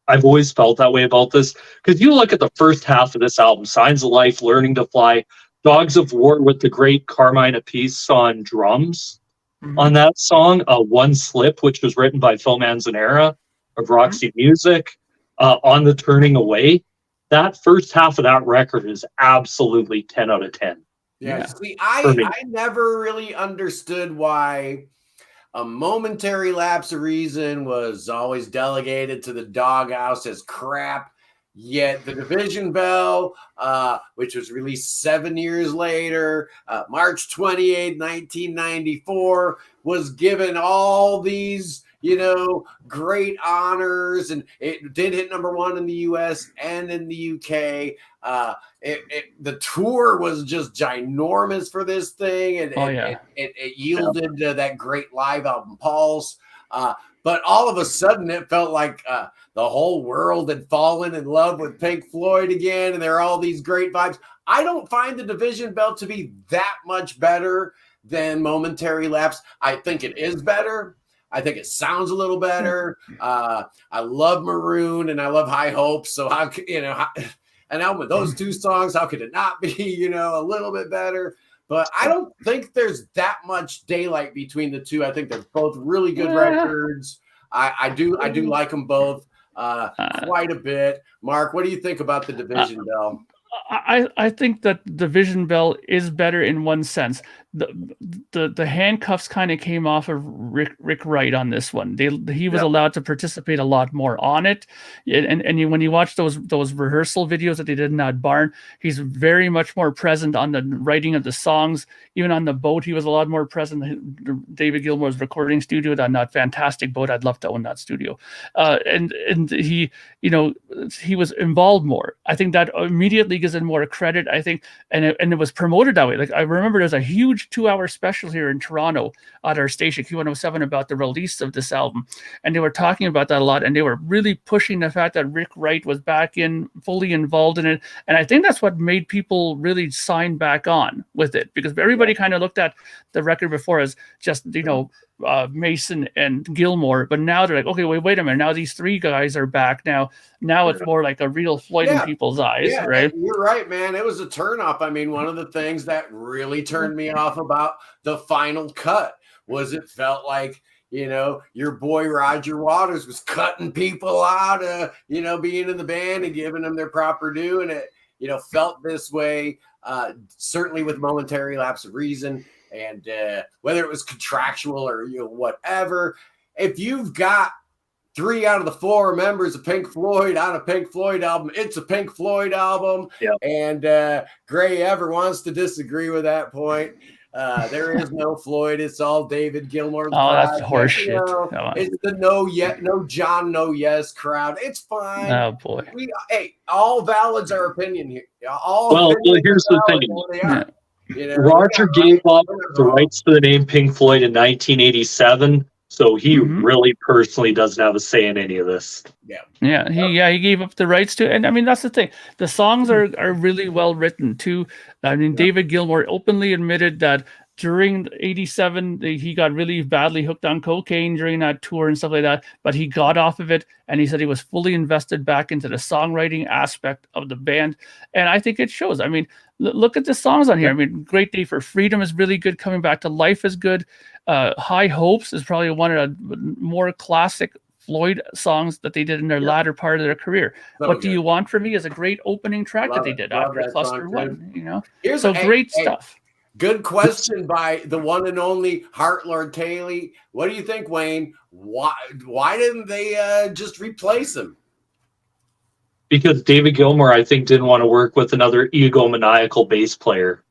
I've always felt that way about this, because you look at the first half of this album: Signs of Life, Learning to Fly, Dogs of War with the great Carmine Appice on drums on that song, One Slip, which was written by Phil Manzanera of Roxy Music, On the Turning Away. That first half of that record is absolutely 10 out of 10. Yeah. See, I never really understood why A Momentary Lapse of Reason was always delegated to the doghouse as crap, yet the Division Bell, which was released 7 years later, March 28, 1994, was given all these, great honors, and it did hit #1 in the US and in the UK. The tour was just ginormous for this thing, and it yielded that great live album Pulse. But all of a sudden, it felt like the whole world had fallen in love with Pink Floyd again, and there are all these great vibes. I don't find the Division Bell to be that much better than Momentary Lapse. I think it is better. I think it sounds a little better. I love Maroon and I love High Hopes. So how could, an album with those two songs, how could it not be, a little bit better? But I don't think there's that much daylight between the two. I think they're both really good records. I do like them both quite a bit. Mark, what do you think about the Division Bell? I think that the Division Bell is better in one sense. The handcuffs kind of came off of Rick Wright on this one. He was allowed to participate a lot more on it, and when you watch those rehearsal videos that they did in that barn, he's very much more present on the writing of the songs. Even on the boat, he was a lot more present. David Gilmour's recording studio, that fantastic boat. I'd love to own that studio. And he was involved more. I think that immediately gives him more credit. I think, and it was promoted that way. Like, I remember there's a huge 2-hour special here in Toronto at our station Q107 about the release of this album, and they were talking about that a lot, and they were really pushing the fact that Rick Wright was back in, fully involved in it. And I think that's what made people really sign back on with it, because everybody kind of looked at the record before as just Mason and Gilmour, but now they're like, okay, wait a minute, now these three guys are back. Now it's more like a real Floyd in people's eyes, right? You're right, man. It was a turnoff. I mean, one of the things that really turned me off about the final cut was it felt like, your boy Roger Waters was cutting people out of, being in the band and giving them their proper due, and it, felt this way, certainly with Momentary Lapse of Reason. And whether it was contractual or whatever, if you've got 3 out of the 4 members of Pink Floyd on a Pink Floyd album, it's a Pink Floyd album. Yep. And Gray ever wants to disagree with that point. There is no Floyd. It's all David Gilmour. That's horseshit. It's the no John, no yes crowd. It's fine. Oh boy. All valids our opinion here. Here's the thing. Roger gave up the rights to the name Pink Floyd in 1987 So he really personally doesn't have a say in any of this. He gave up the rights to, and I mean that's the thing. The songs are really well written too. I mean, David Gilmour openly admitted that during '87 he got really badly hooked on cocaine during that tour and stuff like that, but he got off of it, and he said he was fully invested back into the songwriting aspect of the band, and I think it shows. I mean, look at the songs on here. I mean, Great Day for Freedom is really good. Coming Back to Life is good. High Hopes is probably one of the more classic Floyd songs that they did in their latter part of their career. What Do You Want From Me is a great opening track that they did after Cluster One. You know, great stuff. Good question by the one and only Heartlord Cayley. What do you think, Wayne? Why didn't they just replace him? Because David Gilmour, I think, didn't want to work with another egomaniacal bass player.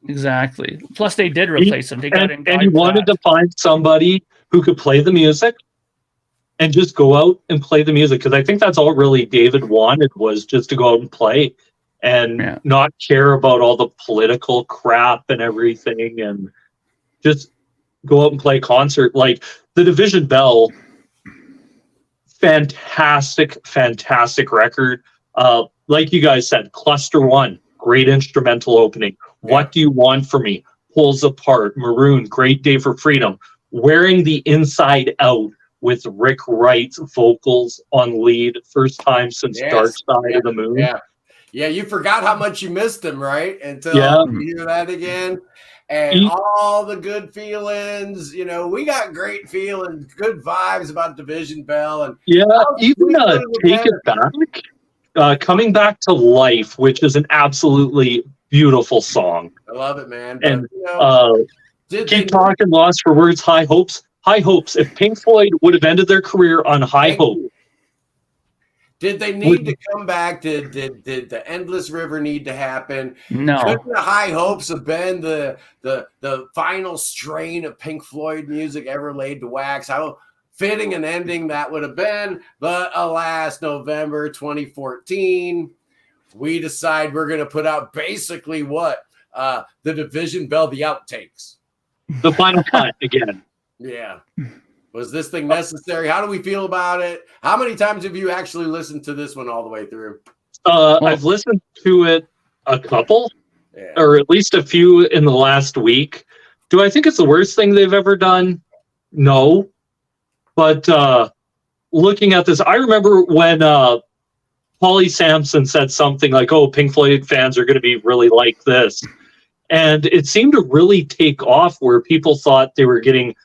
Exactly. Plus, they did replace him. And he wanted to find somebody who could play the music and just go out and play the music. Because I think that's all really David wanted, was just to go out and play and not care about all the political crap and everything, and just go out and play concert. Like the Division Bell, fantastic record. Like you guys said, Cluster One, great instrumental opening. What Do You Want From Me? Pulls Apart. Maroon, Great Day for Freedom. Wearing the Inside Out with Rick Wright's vocals on lead. First time since Dark Side of the Moon. Yeah, you forgot how much you missed him, right? Until you hear that again. And all the good feelings, you know, we got great feelings, good vibes about Division Bell. And even Take It Back, Coming Back to Life, which is an absolutely beautiful song. I love it, man. But, Keep Talking, Lost for Words, High Hopes. High Hopes. If Pink Floyd would have ended their career on High Hope. Did they need to come back? Did the Endless River need to happen? No. Couldn't the High Hopes have been the final strain of Pink Floyd music ever laid to wax? How fitting an ending that would have been. But alas, November 2014, we decide we're going to put out basically what? The Division Bell, the outtakes. The final cut again. Yeah. Was this thing necessary? How do we feel about it? How many times have you actually listened to this one all the way through? I've listened to it a couple, or at least a few in the last week. Do I think it's the worst thing they've ever done? No. But looking at this, I remember when Paulie Sampson said something like, oh, Pink Floyd fans are going to be really like this. And it seemed to really take off, where people thought they were getting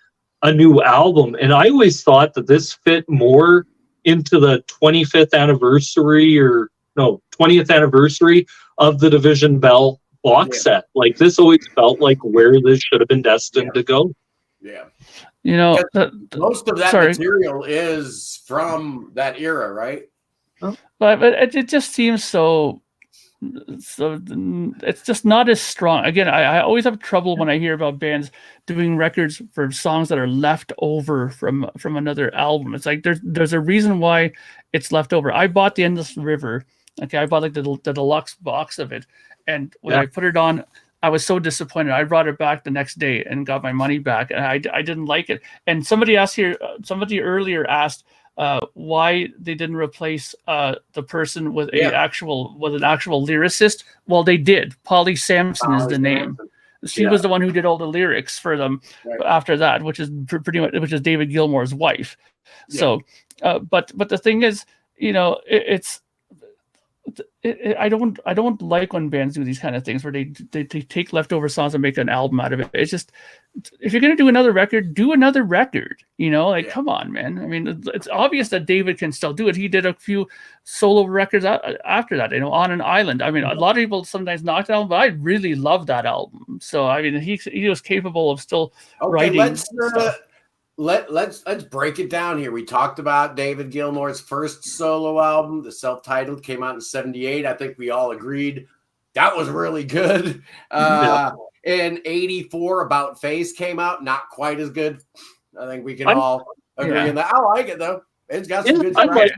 a new album. And I always thought that this fit more into the 20th anniversary of the Division Bell box set. Like, this always felt like where this should have been destined to go. Yeah. You know, most of that material is from that era, right? But it just seems so it's just not as strong. Again, I always have trouble when I hear about bands doing records for songs that are left over from another album. It's like there's a reason why it's left over. I bought the Endless River. Okay, I bought like the deluxe box of it, and when I put it on, I was so disappointed. I brought it back the next day and got my money back, and I didn't like it. And somebody earlier asked why they didn't replace the person with an actual lyricist. Well, they did. Paulie Sampson is the name. She was the one who did all the lyrics for them after that, which is pretty much David Gilmour's wife. So, but the thing is, you know, I don't like when bands do these kind of things where they take leftover songs and make an album out of it. It's just, if you're gonna do another record, do another record. You know, like come on, man. I mean, it's obvious that David can still do it. He did a few solo records after that. You know, On an Island. I mean, a lot of people sometimes knock it out, but I really love that album. So I mean, he was capable of still writing. Let's break it down here. We talked about David Gilmour's first solo album, the self-titled, came out in '78. I think we all agreed that was really good. In '84, About Face came out, not quite as good. I think we can all agree on that. I like it though. It's got some good tracks.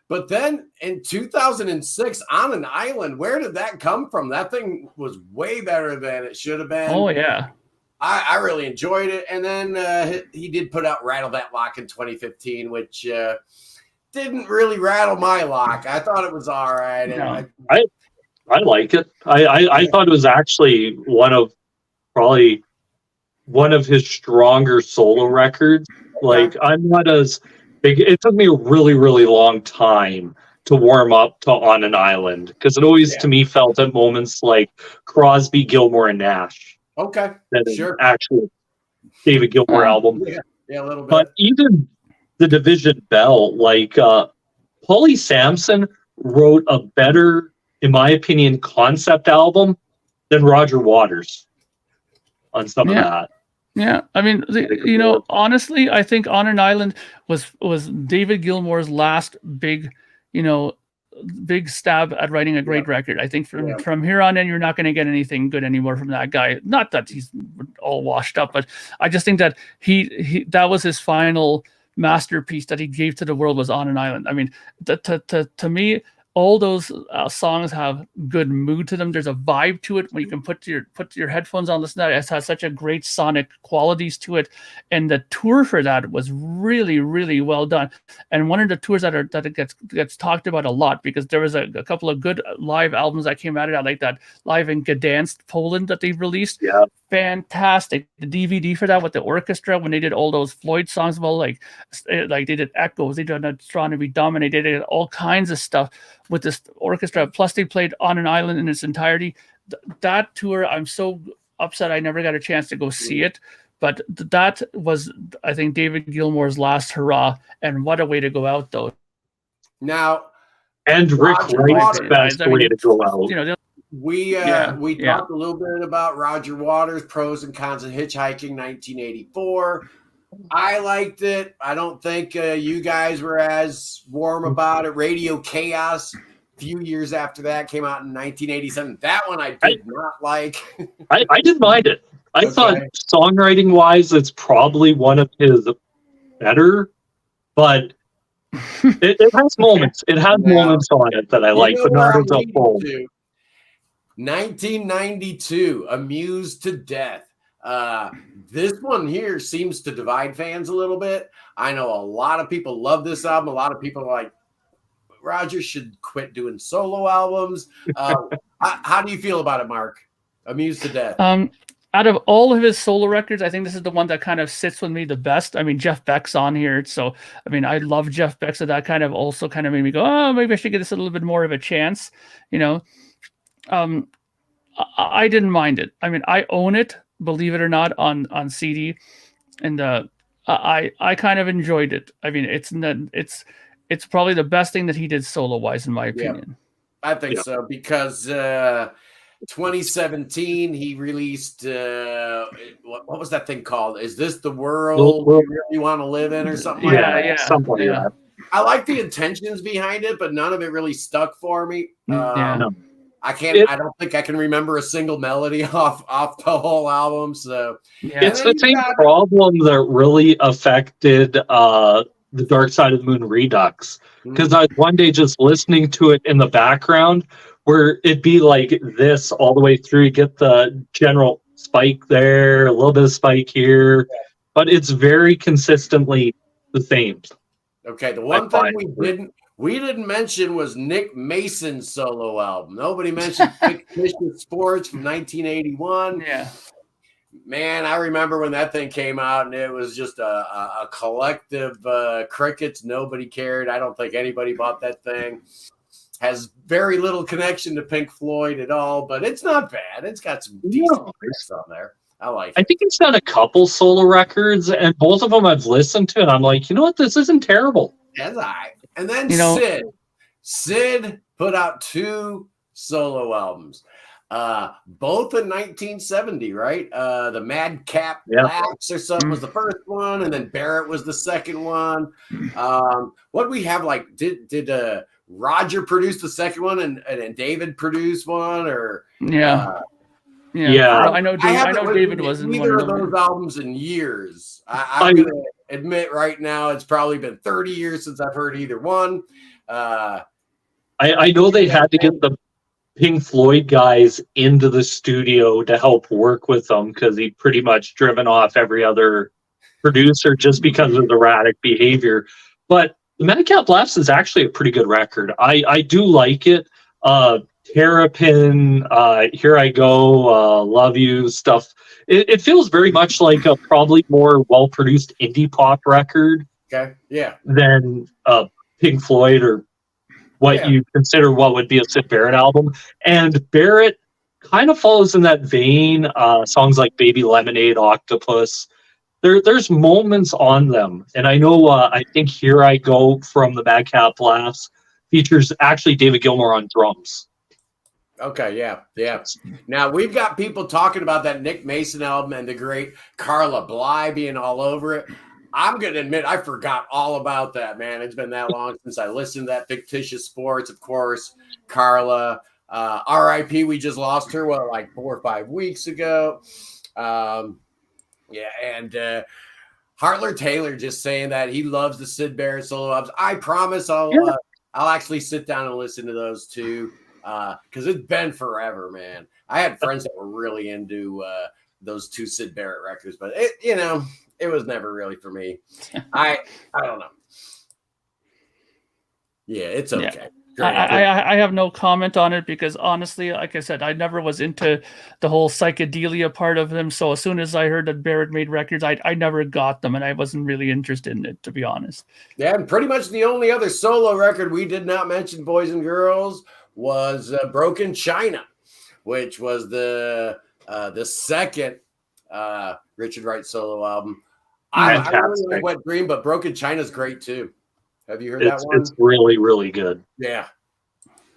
But then in 2006, On an Island, where did that come from? That thing was way better than it should have been. Oh yeah. I really enjoyed it. And then he did put out Rattle That Lock in 2015, which didn't really rattle my lock. I thought it was all right. No. I like it. I thought it was actually probably one of his stronger solo records. Like, I'm not as big. It took me a really, really long time to warm up to On an Island, because it always, to me, felt at moments like Crosby, Gilmore, and Nash. Okay, Sure. Actual David Gilmour album. Yeah, a little bit. But even the Division Bell, like Paulie Sampson wrote a better, in my opinion, concept album than Roger Waters on some of that. Yeah, I mean, honestly, I think On an Island was David Gilmour's last big stab at writing a great record. I think from here on in, you're not going to get anything good anymore from that guy. Not that he's all washed up, but I just think that he that was his final masterpiece that he gave to the world, was On an Island. I mean, to me, all those songs have good mood to them. There's a vibe to it when you can put your headphones on, listen to that. It has such a great sonic qualities to it, and the tour for that was really, really well done. And one of the tours that it gets talked about a lot, because there was a couple of good live albums that came out of that, like that live in Gdansk, Poland, that they released. Yeah, fantastic. The DVD for that with the orchestra, when they did all those Floyd songs, well, like they did Echoes, they did Astronomy Dominate, they did all kinds of stuff with this orchestra. Plus, they played On an Island in its entirety. That tour, I'm so upset I never got a chance to go see it. But that was, I think, David Gilmour's last hurrah. And what a way to go out, though. Now, and Rick Wright's best way to go out. We talked a little bit about Roger Waters' pros and cons of hitchhiking, 1984. I liked it. I don't think you guys were as warm about it. Radio Chaos, a few years after that, came out in 1987. That one I did not like. I didn't mind it. I thought songwriting-wise, it's probably one of his better, but it has moments. It has moments on it that I like, but not as a whole. 1992, Amused to Death. This one here seems to divide fans a little bit. I know a lot of people love this album. A lot of people are like, Roger should quit doing solo albums. How do you feel about it, Mark? Amused to Death. Out of all of his solo records, I think this is the one that kind of sits with me the best. I mean, Jeff Beck's on here, so I mean, I love Jeff Beck, so that kind of also kind of made me go, oh, maybe I should give this a little bit more of a chance, I didn't mind it. I mean, I own it, believe it or not, on CD, and I kind of enjoyed it. I mean, it's probably the best thing that he did solo wise, in my opinion. I think so, because 2017 he released what was that thing called? Is This the World You Really Want to Live In, or something like that? Something like that. I like the intentions behind it, but none of it really stuck for me. No. I don't think I can remember a single melody off the whole album. So it's the same problem that really affected the Dark Side of the Moon Redux. Because I was one day just listening to it in the background, where it'd be like this all the way through. You get the general spike there, a little bit of spike here, but it's very consistently the same. Okay, the one thing we didn't mention was Nick Mason's solo album. Nobody mentioned Fictitious Sports from 1981. Yeah. Man, I remember when that thing came out, and it was just a collective crickets. Nobody cared. I don't think anybody bought that thing. Has very little connection to Pink Floyd at all, but it's not bad. It's got some decent lyrics on there. I like it. I think he's done a couple solo records, and both of them I've listened to, and I'm like, you know what? This isn't terrible. That's all right. And then Sid put out 2 solo albums, both in 1970, right? The Madcap Laughs or something was the first one, and then Barrett was the second one. What do we have? Like, did Roger produce the second one, and David produced one, or Yeah. I know David was in either of those albums in years. I'm going to admit right now it's probably been 30 years since I've heard either one. I know they had to get the Pink Floyd guys into the studio to help work with them because he'd pretty much driven off every other producer just because of erratic behavior. But the Madcap Laughs is actually a pretty good record. I do like it. Terrapin, Here I Go, Love You stuff. It feels very much like a probably more well-produced indie pop record. Okay. Yeah. Than Pink Floyd or what you consider what would be a Syd Barrett album. And Barrett kind of follows in that vein. Songs like Baby Lemonade, Octopus. There's moments on them. And I know, I think Here I Go from the Madcap Laughs features actually David Gilmour on drums. Okay, yeah. Now, we've got people talking about that Nick Mason album and the great Carla Bly being all over it. I'm going to admit I forgot all about that, man. It's been that long since I listened to that. Fictitious Sports, of course, Carla. R.I.P. We just lost her, like 4 or 5 weeks ago. And Hartler Taylor just saying that he loves the Syd Barrett solo albums. I promise I'll actually sit down and listen to those too, because it's been forever, man. I had friends that were really into those 2 Syd Barrett records, but it was never really for me. I don't know. Yeah, it's okay. Yeah. I have no comment on it because honestly, like I said, I never was into the whole psychedelia part of them. So as soon as I heard that Barrett made records, I never got them, and I wasn't really interested in it, to be honest. Yeah, and pretty much the only other solo record we did not mention, boys and girls, was Broken China, which was the second Richard Wright solo album. I really like Wet Dream, but Broken China's great too. Have you heard that one? It's really, really good. Yeah.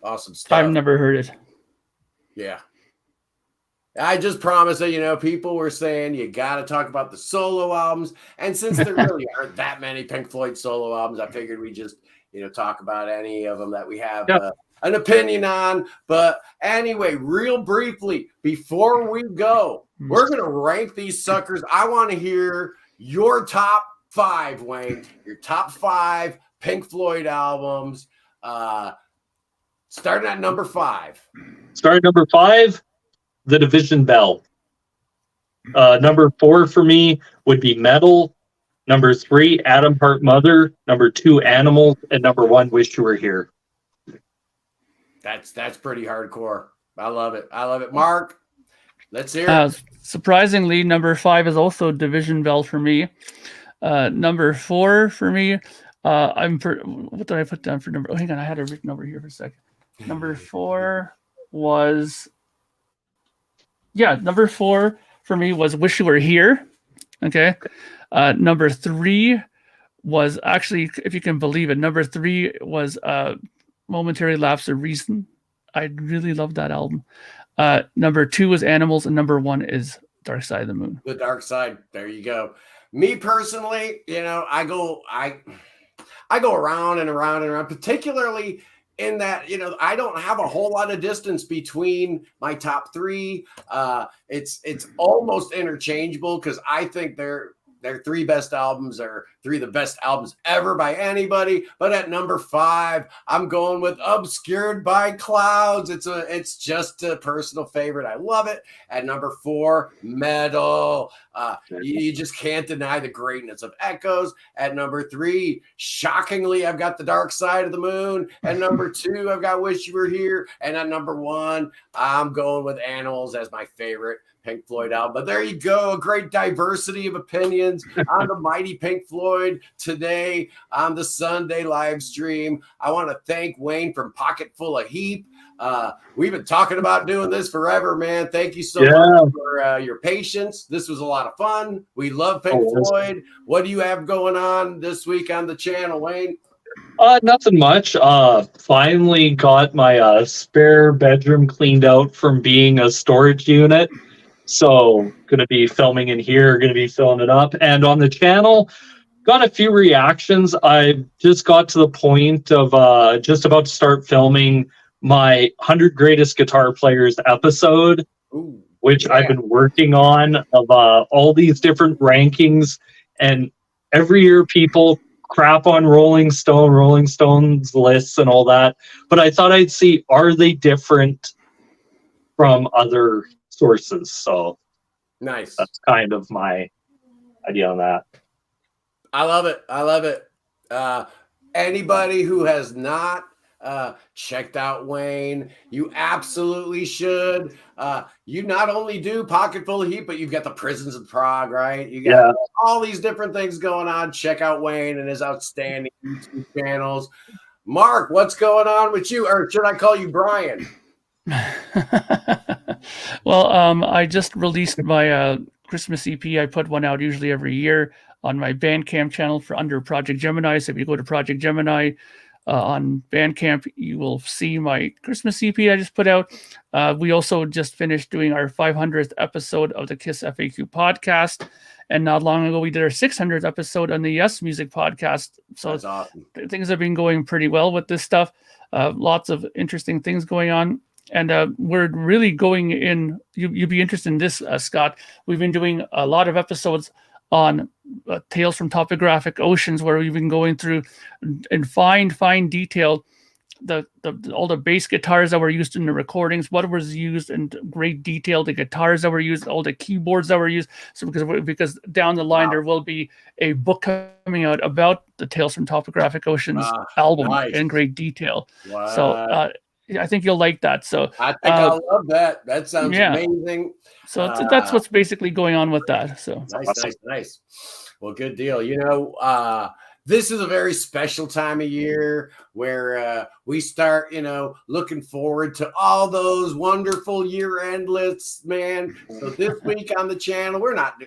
Awesome stuff. I've never heard it. Yeah. I just promised that, people were saying you got to talk about the solo albums. And since there really aren't that many Pink Floyd solo albums, I figured we just, talk about any of them that we have an opinion on. But anyway, real briefly, before we go, we're going to rank these suckers. I want to hear your top 5, Wayne, your top 5 Pink Floyd albums, starting at number 5. Starting at number 5, The Division Bell. Number 4 for me would be Metal. Number 3, Atom Heart Mother. Number 2, Animals. And number 1, Wish You Were Here. That's pretty hardcore. I love it. Mark, let's hear it. Surprisingly, number 5 is also Division Bell for me. Number 4 for me, what did I put down for number? Oh, hang on, I had it written over here for a second. Number 4 was, number 4 for me was Wish You Were Here. Okay. Number 3 was actually, if you can believe it, number 3 was Momentary Lapse of Reason. I really love that album. Number 2 was Animals, and number 1 is Dark Side of the Moon. The Dark Side. There you go. Me personally, I go around and around and around, particularly in that, I don't have a whole lot of distance between my top 3. It's almost interchangeable because I think their 3 best albums are 3 of the best albums ever by anybody. But at number 5, I'm going with Obscured by Clouds. It's just a personal favorite. I love it. At number 4, Metal. You just can't deny the greatness of Echoes. At number 3, shockingly, I've got The Dark Side of the Moon. At number 2, I've got Wish You Were Here. And at number 1, I'm going with Animals as my favorite Pink Floyd album. But there you go, a great diversity of opinions on the mighty Pink Floyd today on the Sunday live stream. I want to thank Wayne from Pocket Full of Heap. We've been talking about doing this forever, man. Thank you so much for your patience. This was a lot of fun. We love Pink Floyd. What do you have going on this week on the channel, Wayne? Nothing much. Finally got my spare bedroom cleaned out from being a storage unit. So going to be filming in here, going to be filling it up. And on the channel, got a few reactions. I just got to the point of just about to start filming my 100 Greatest Guitar Players episode, which I've been working on, of all these different rankings. And every year people crap on Rolling Stone's lists and all that. But I thought I'd see, are they different from other sources. So Nice. that's kind of my idea on that. I love it. I love it. Anybody who has not checked out Wayne, you absolutely should. You not only do Pocket Full of Heat, but you've got the Prisons of Prague, right? You got all these different things going on. Check out Wayne and his outstanding YouTube channels. Mark, what's going on with you? Or should I call you Brian? Well, I just released my Christmas EP. I put one out usually every year on my Bandcamp channel for under Project Gemini. So if you go to Project Gemini on Bandcamp, you will see my Christmas EP I just put out. We also just finished doing our 500th episode of the KISS FAQ podcast. And not long ago, we did our 600th episode on the Yes Music podcast. So that's awesome. Things have been going pretty well with this stuff. Lots of interesting things going on. And we're really going in. You'd be interested in this, Scott. We've been doing a lot of episodes on Tales from Topographic Oceans, where we've been going through in fine detail all the bass guitars that were used in the recordings, what was used in great detail, the guitars that were used, all the keyboards that were used. So because down the line there will be a book coming out about the Tales from Topographic Oceans album in great detail. Wow. So I think you'll like that. So I think I'll love that. That sounds amazing. So that's what's basically going on with that. So nice. Well, good deal. You know, this is a very special time of year where we start, looking forward to all those wonderful year-end lists, man. So this week on the channel,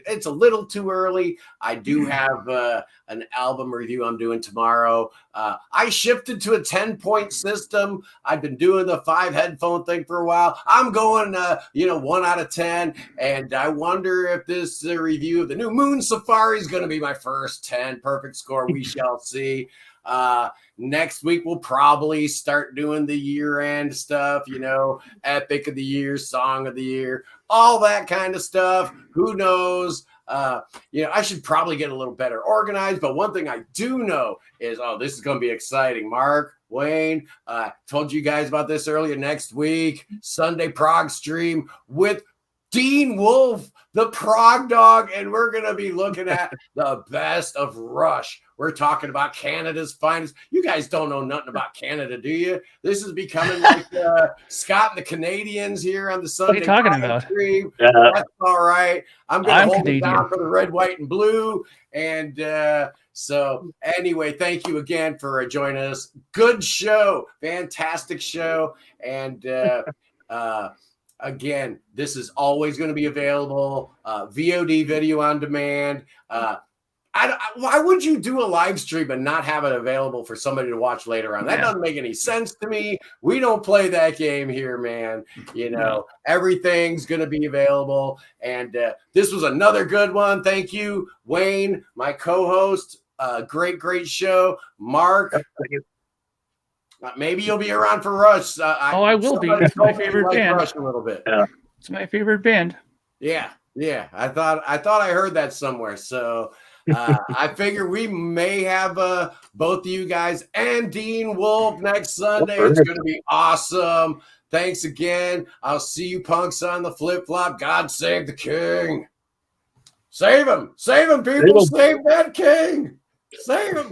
it's a little too early. I do have an album review I'm doing tomorrow. I shifted to a 10-point system. I've been doing the 5 headphone thing for a while. I'm going, 1 out of 10. And I wonder if this review of the new Moon Safari is going to be my first 10 perfect score. We shall see. Next week we'll probably start doing the year-end stuff, epic of the year, song of the year, all that kind of stuff. Who knows? I should probably get a little better organized, but one thing I do know is, this is going to be exciting. Mark, Wayne, told you guys about this earlier. Next week, Sunday Prague stream with Dean Wolf, the Prague Dog, and we're going to be looking at the best of Rush. We're talking about Canada's finest. You guys don't know nothing about Canada, do you? This is becoming like Scott and the Canadians here on the Sunday. What are you talking about? Stream. That's all right. I'm going to hold it down for the red, white, and blue. And so anyway, thank you again for joining us. Good show. Fantastic show. And again, this is always going to be available. VOD, video on demand. Why would you do a live stream and not have it available for somebody to watch later on? That doesn't make any sense to me. We don't play that game here, man. Everything's going to be available. And this was another good one. Thank you, Wayne, my co-host. Great show. Mark. Thank you. Maybe you'll be around for Rush. I will be. It's my favorite band. Rush a little bit. Yeah. It's my favorite band. Yeah. I thought I heard that somewhere. So I figure we may have both of you guys and Dean Wolf next Sunday. It's going to be awesome. Thanks again. I'll see you punks on the flip-flop. God save the king. Save him. Save him, people. Save that king. Save him.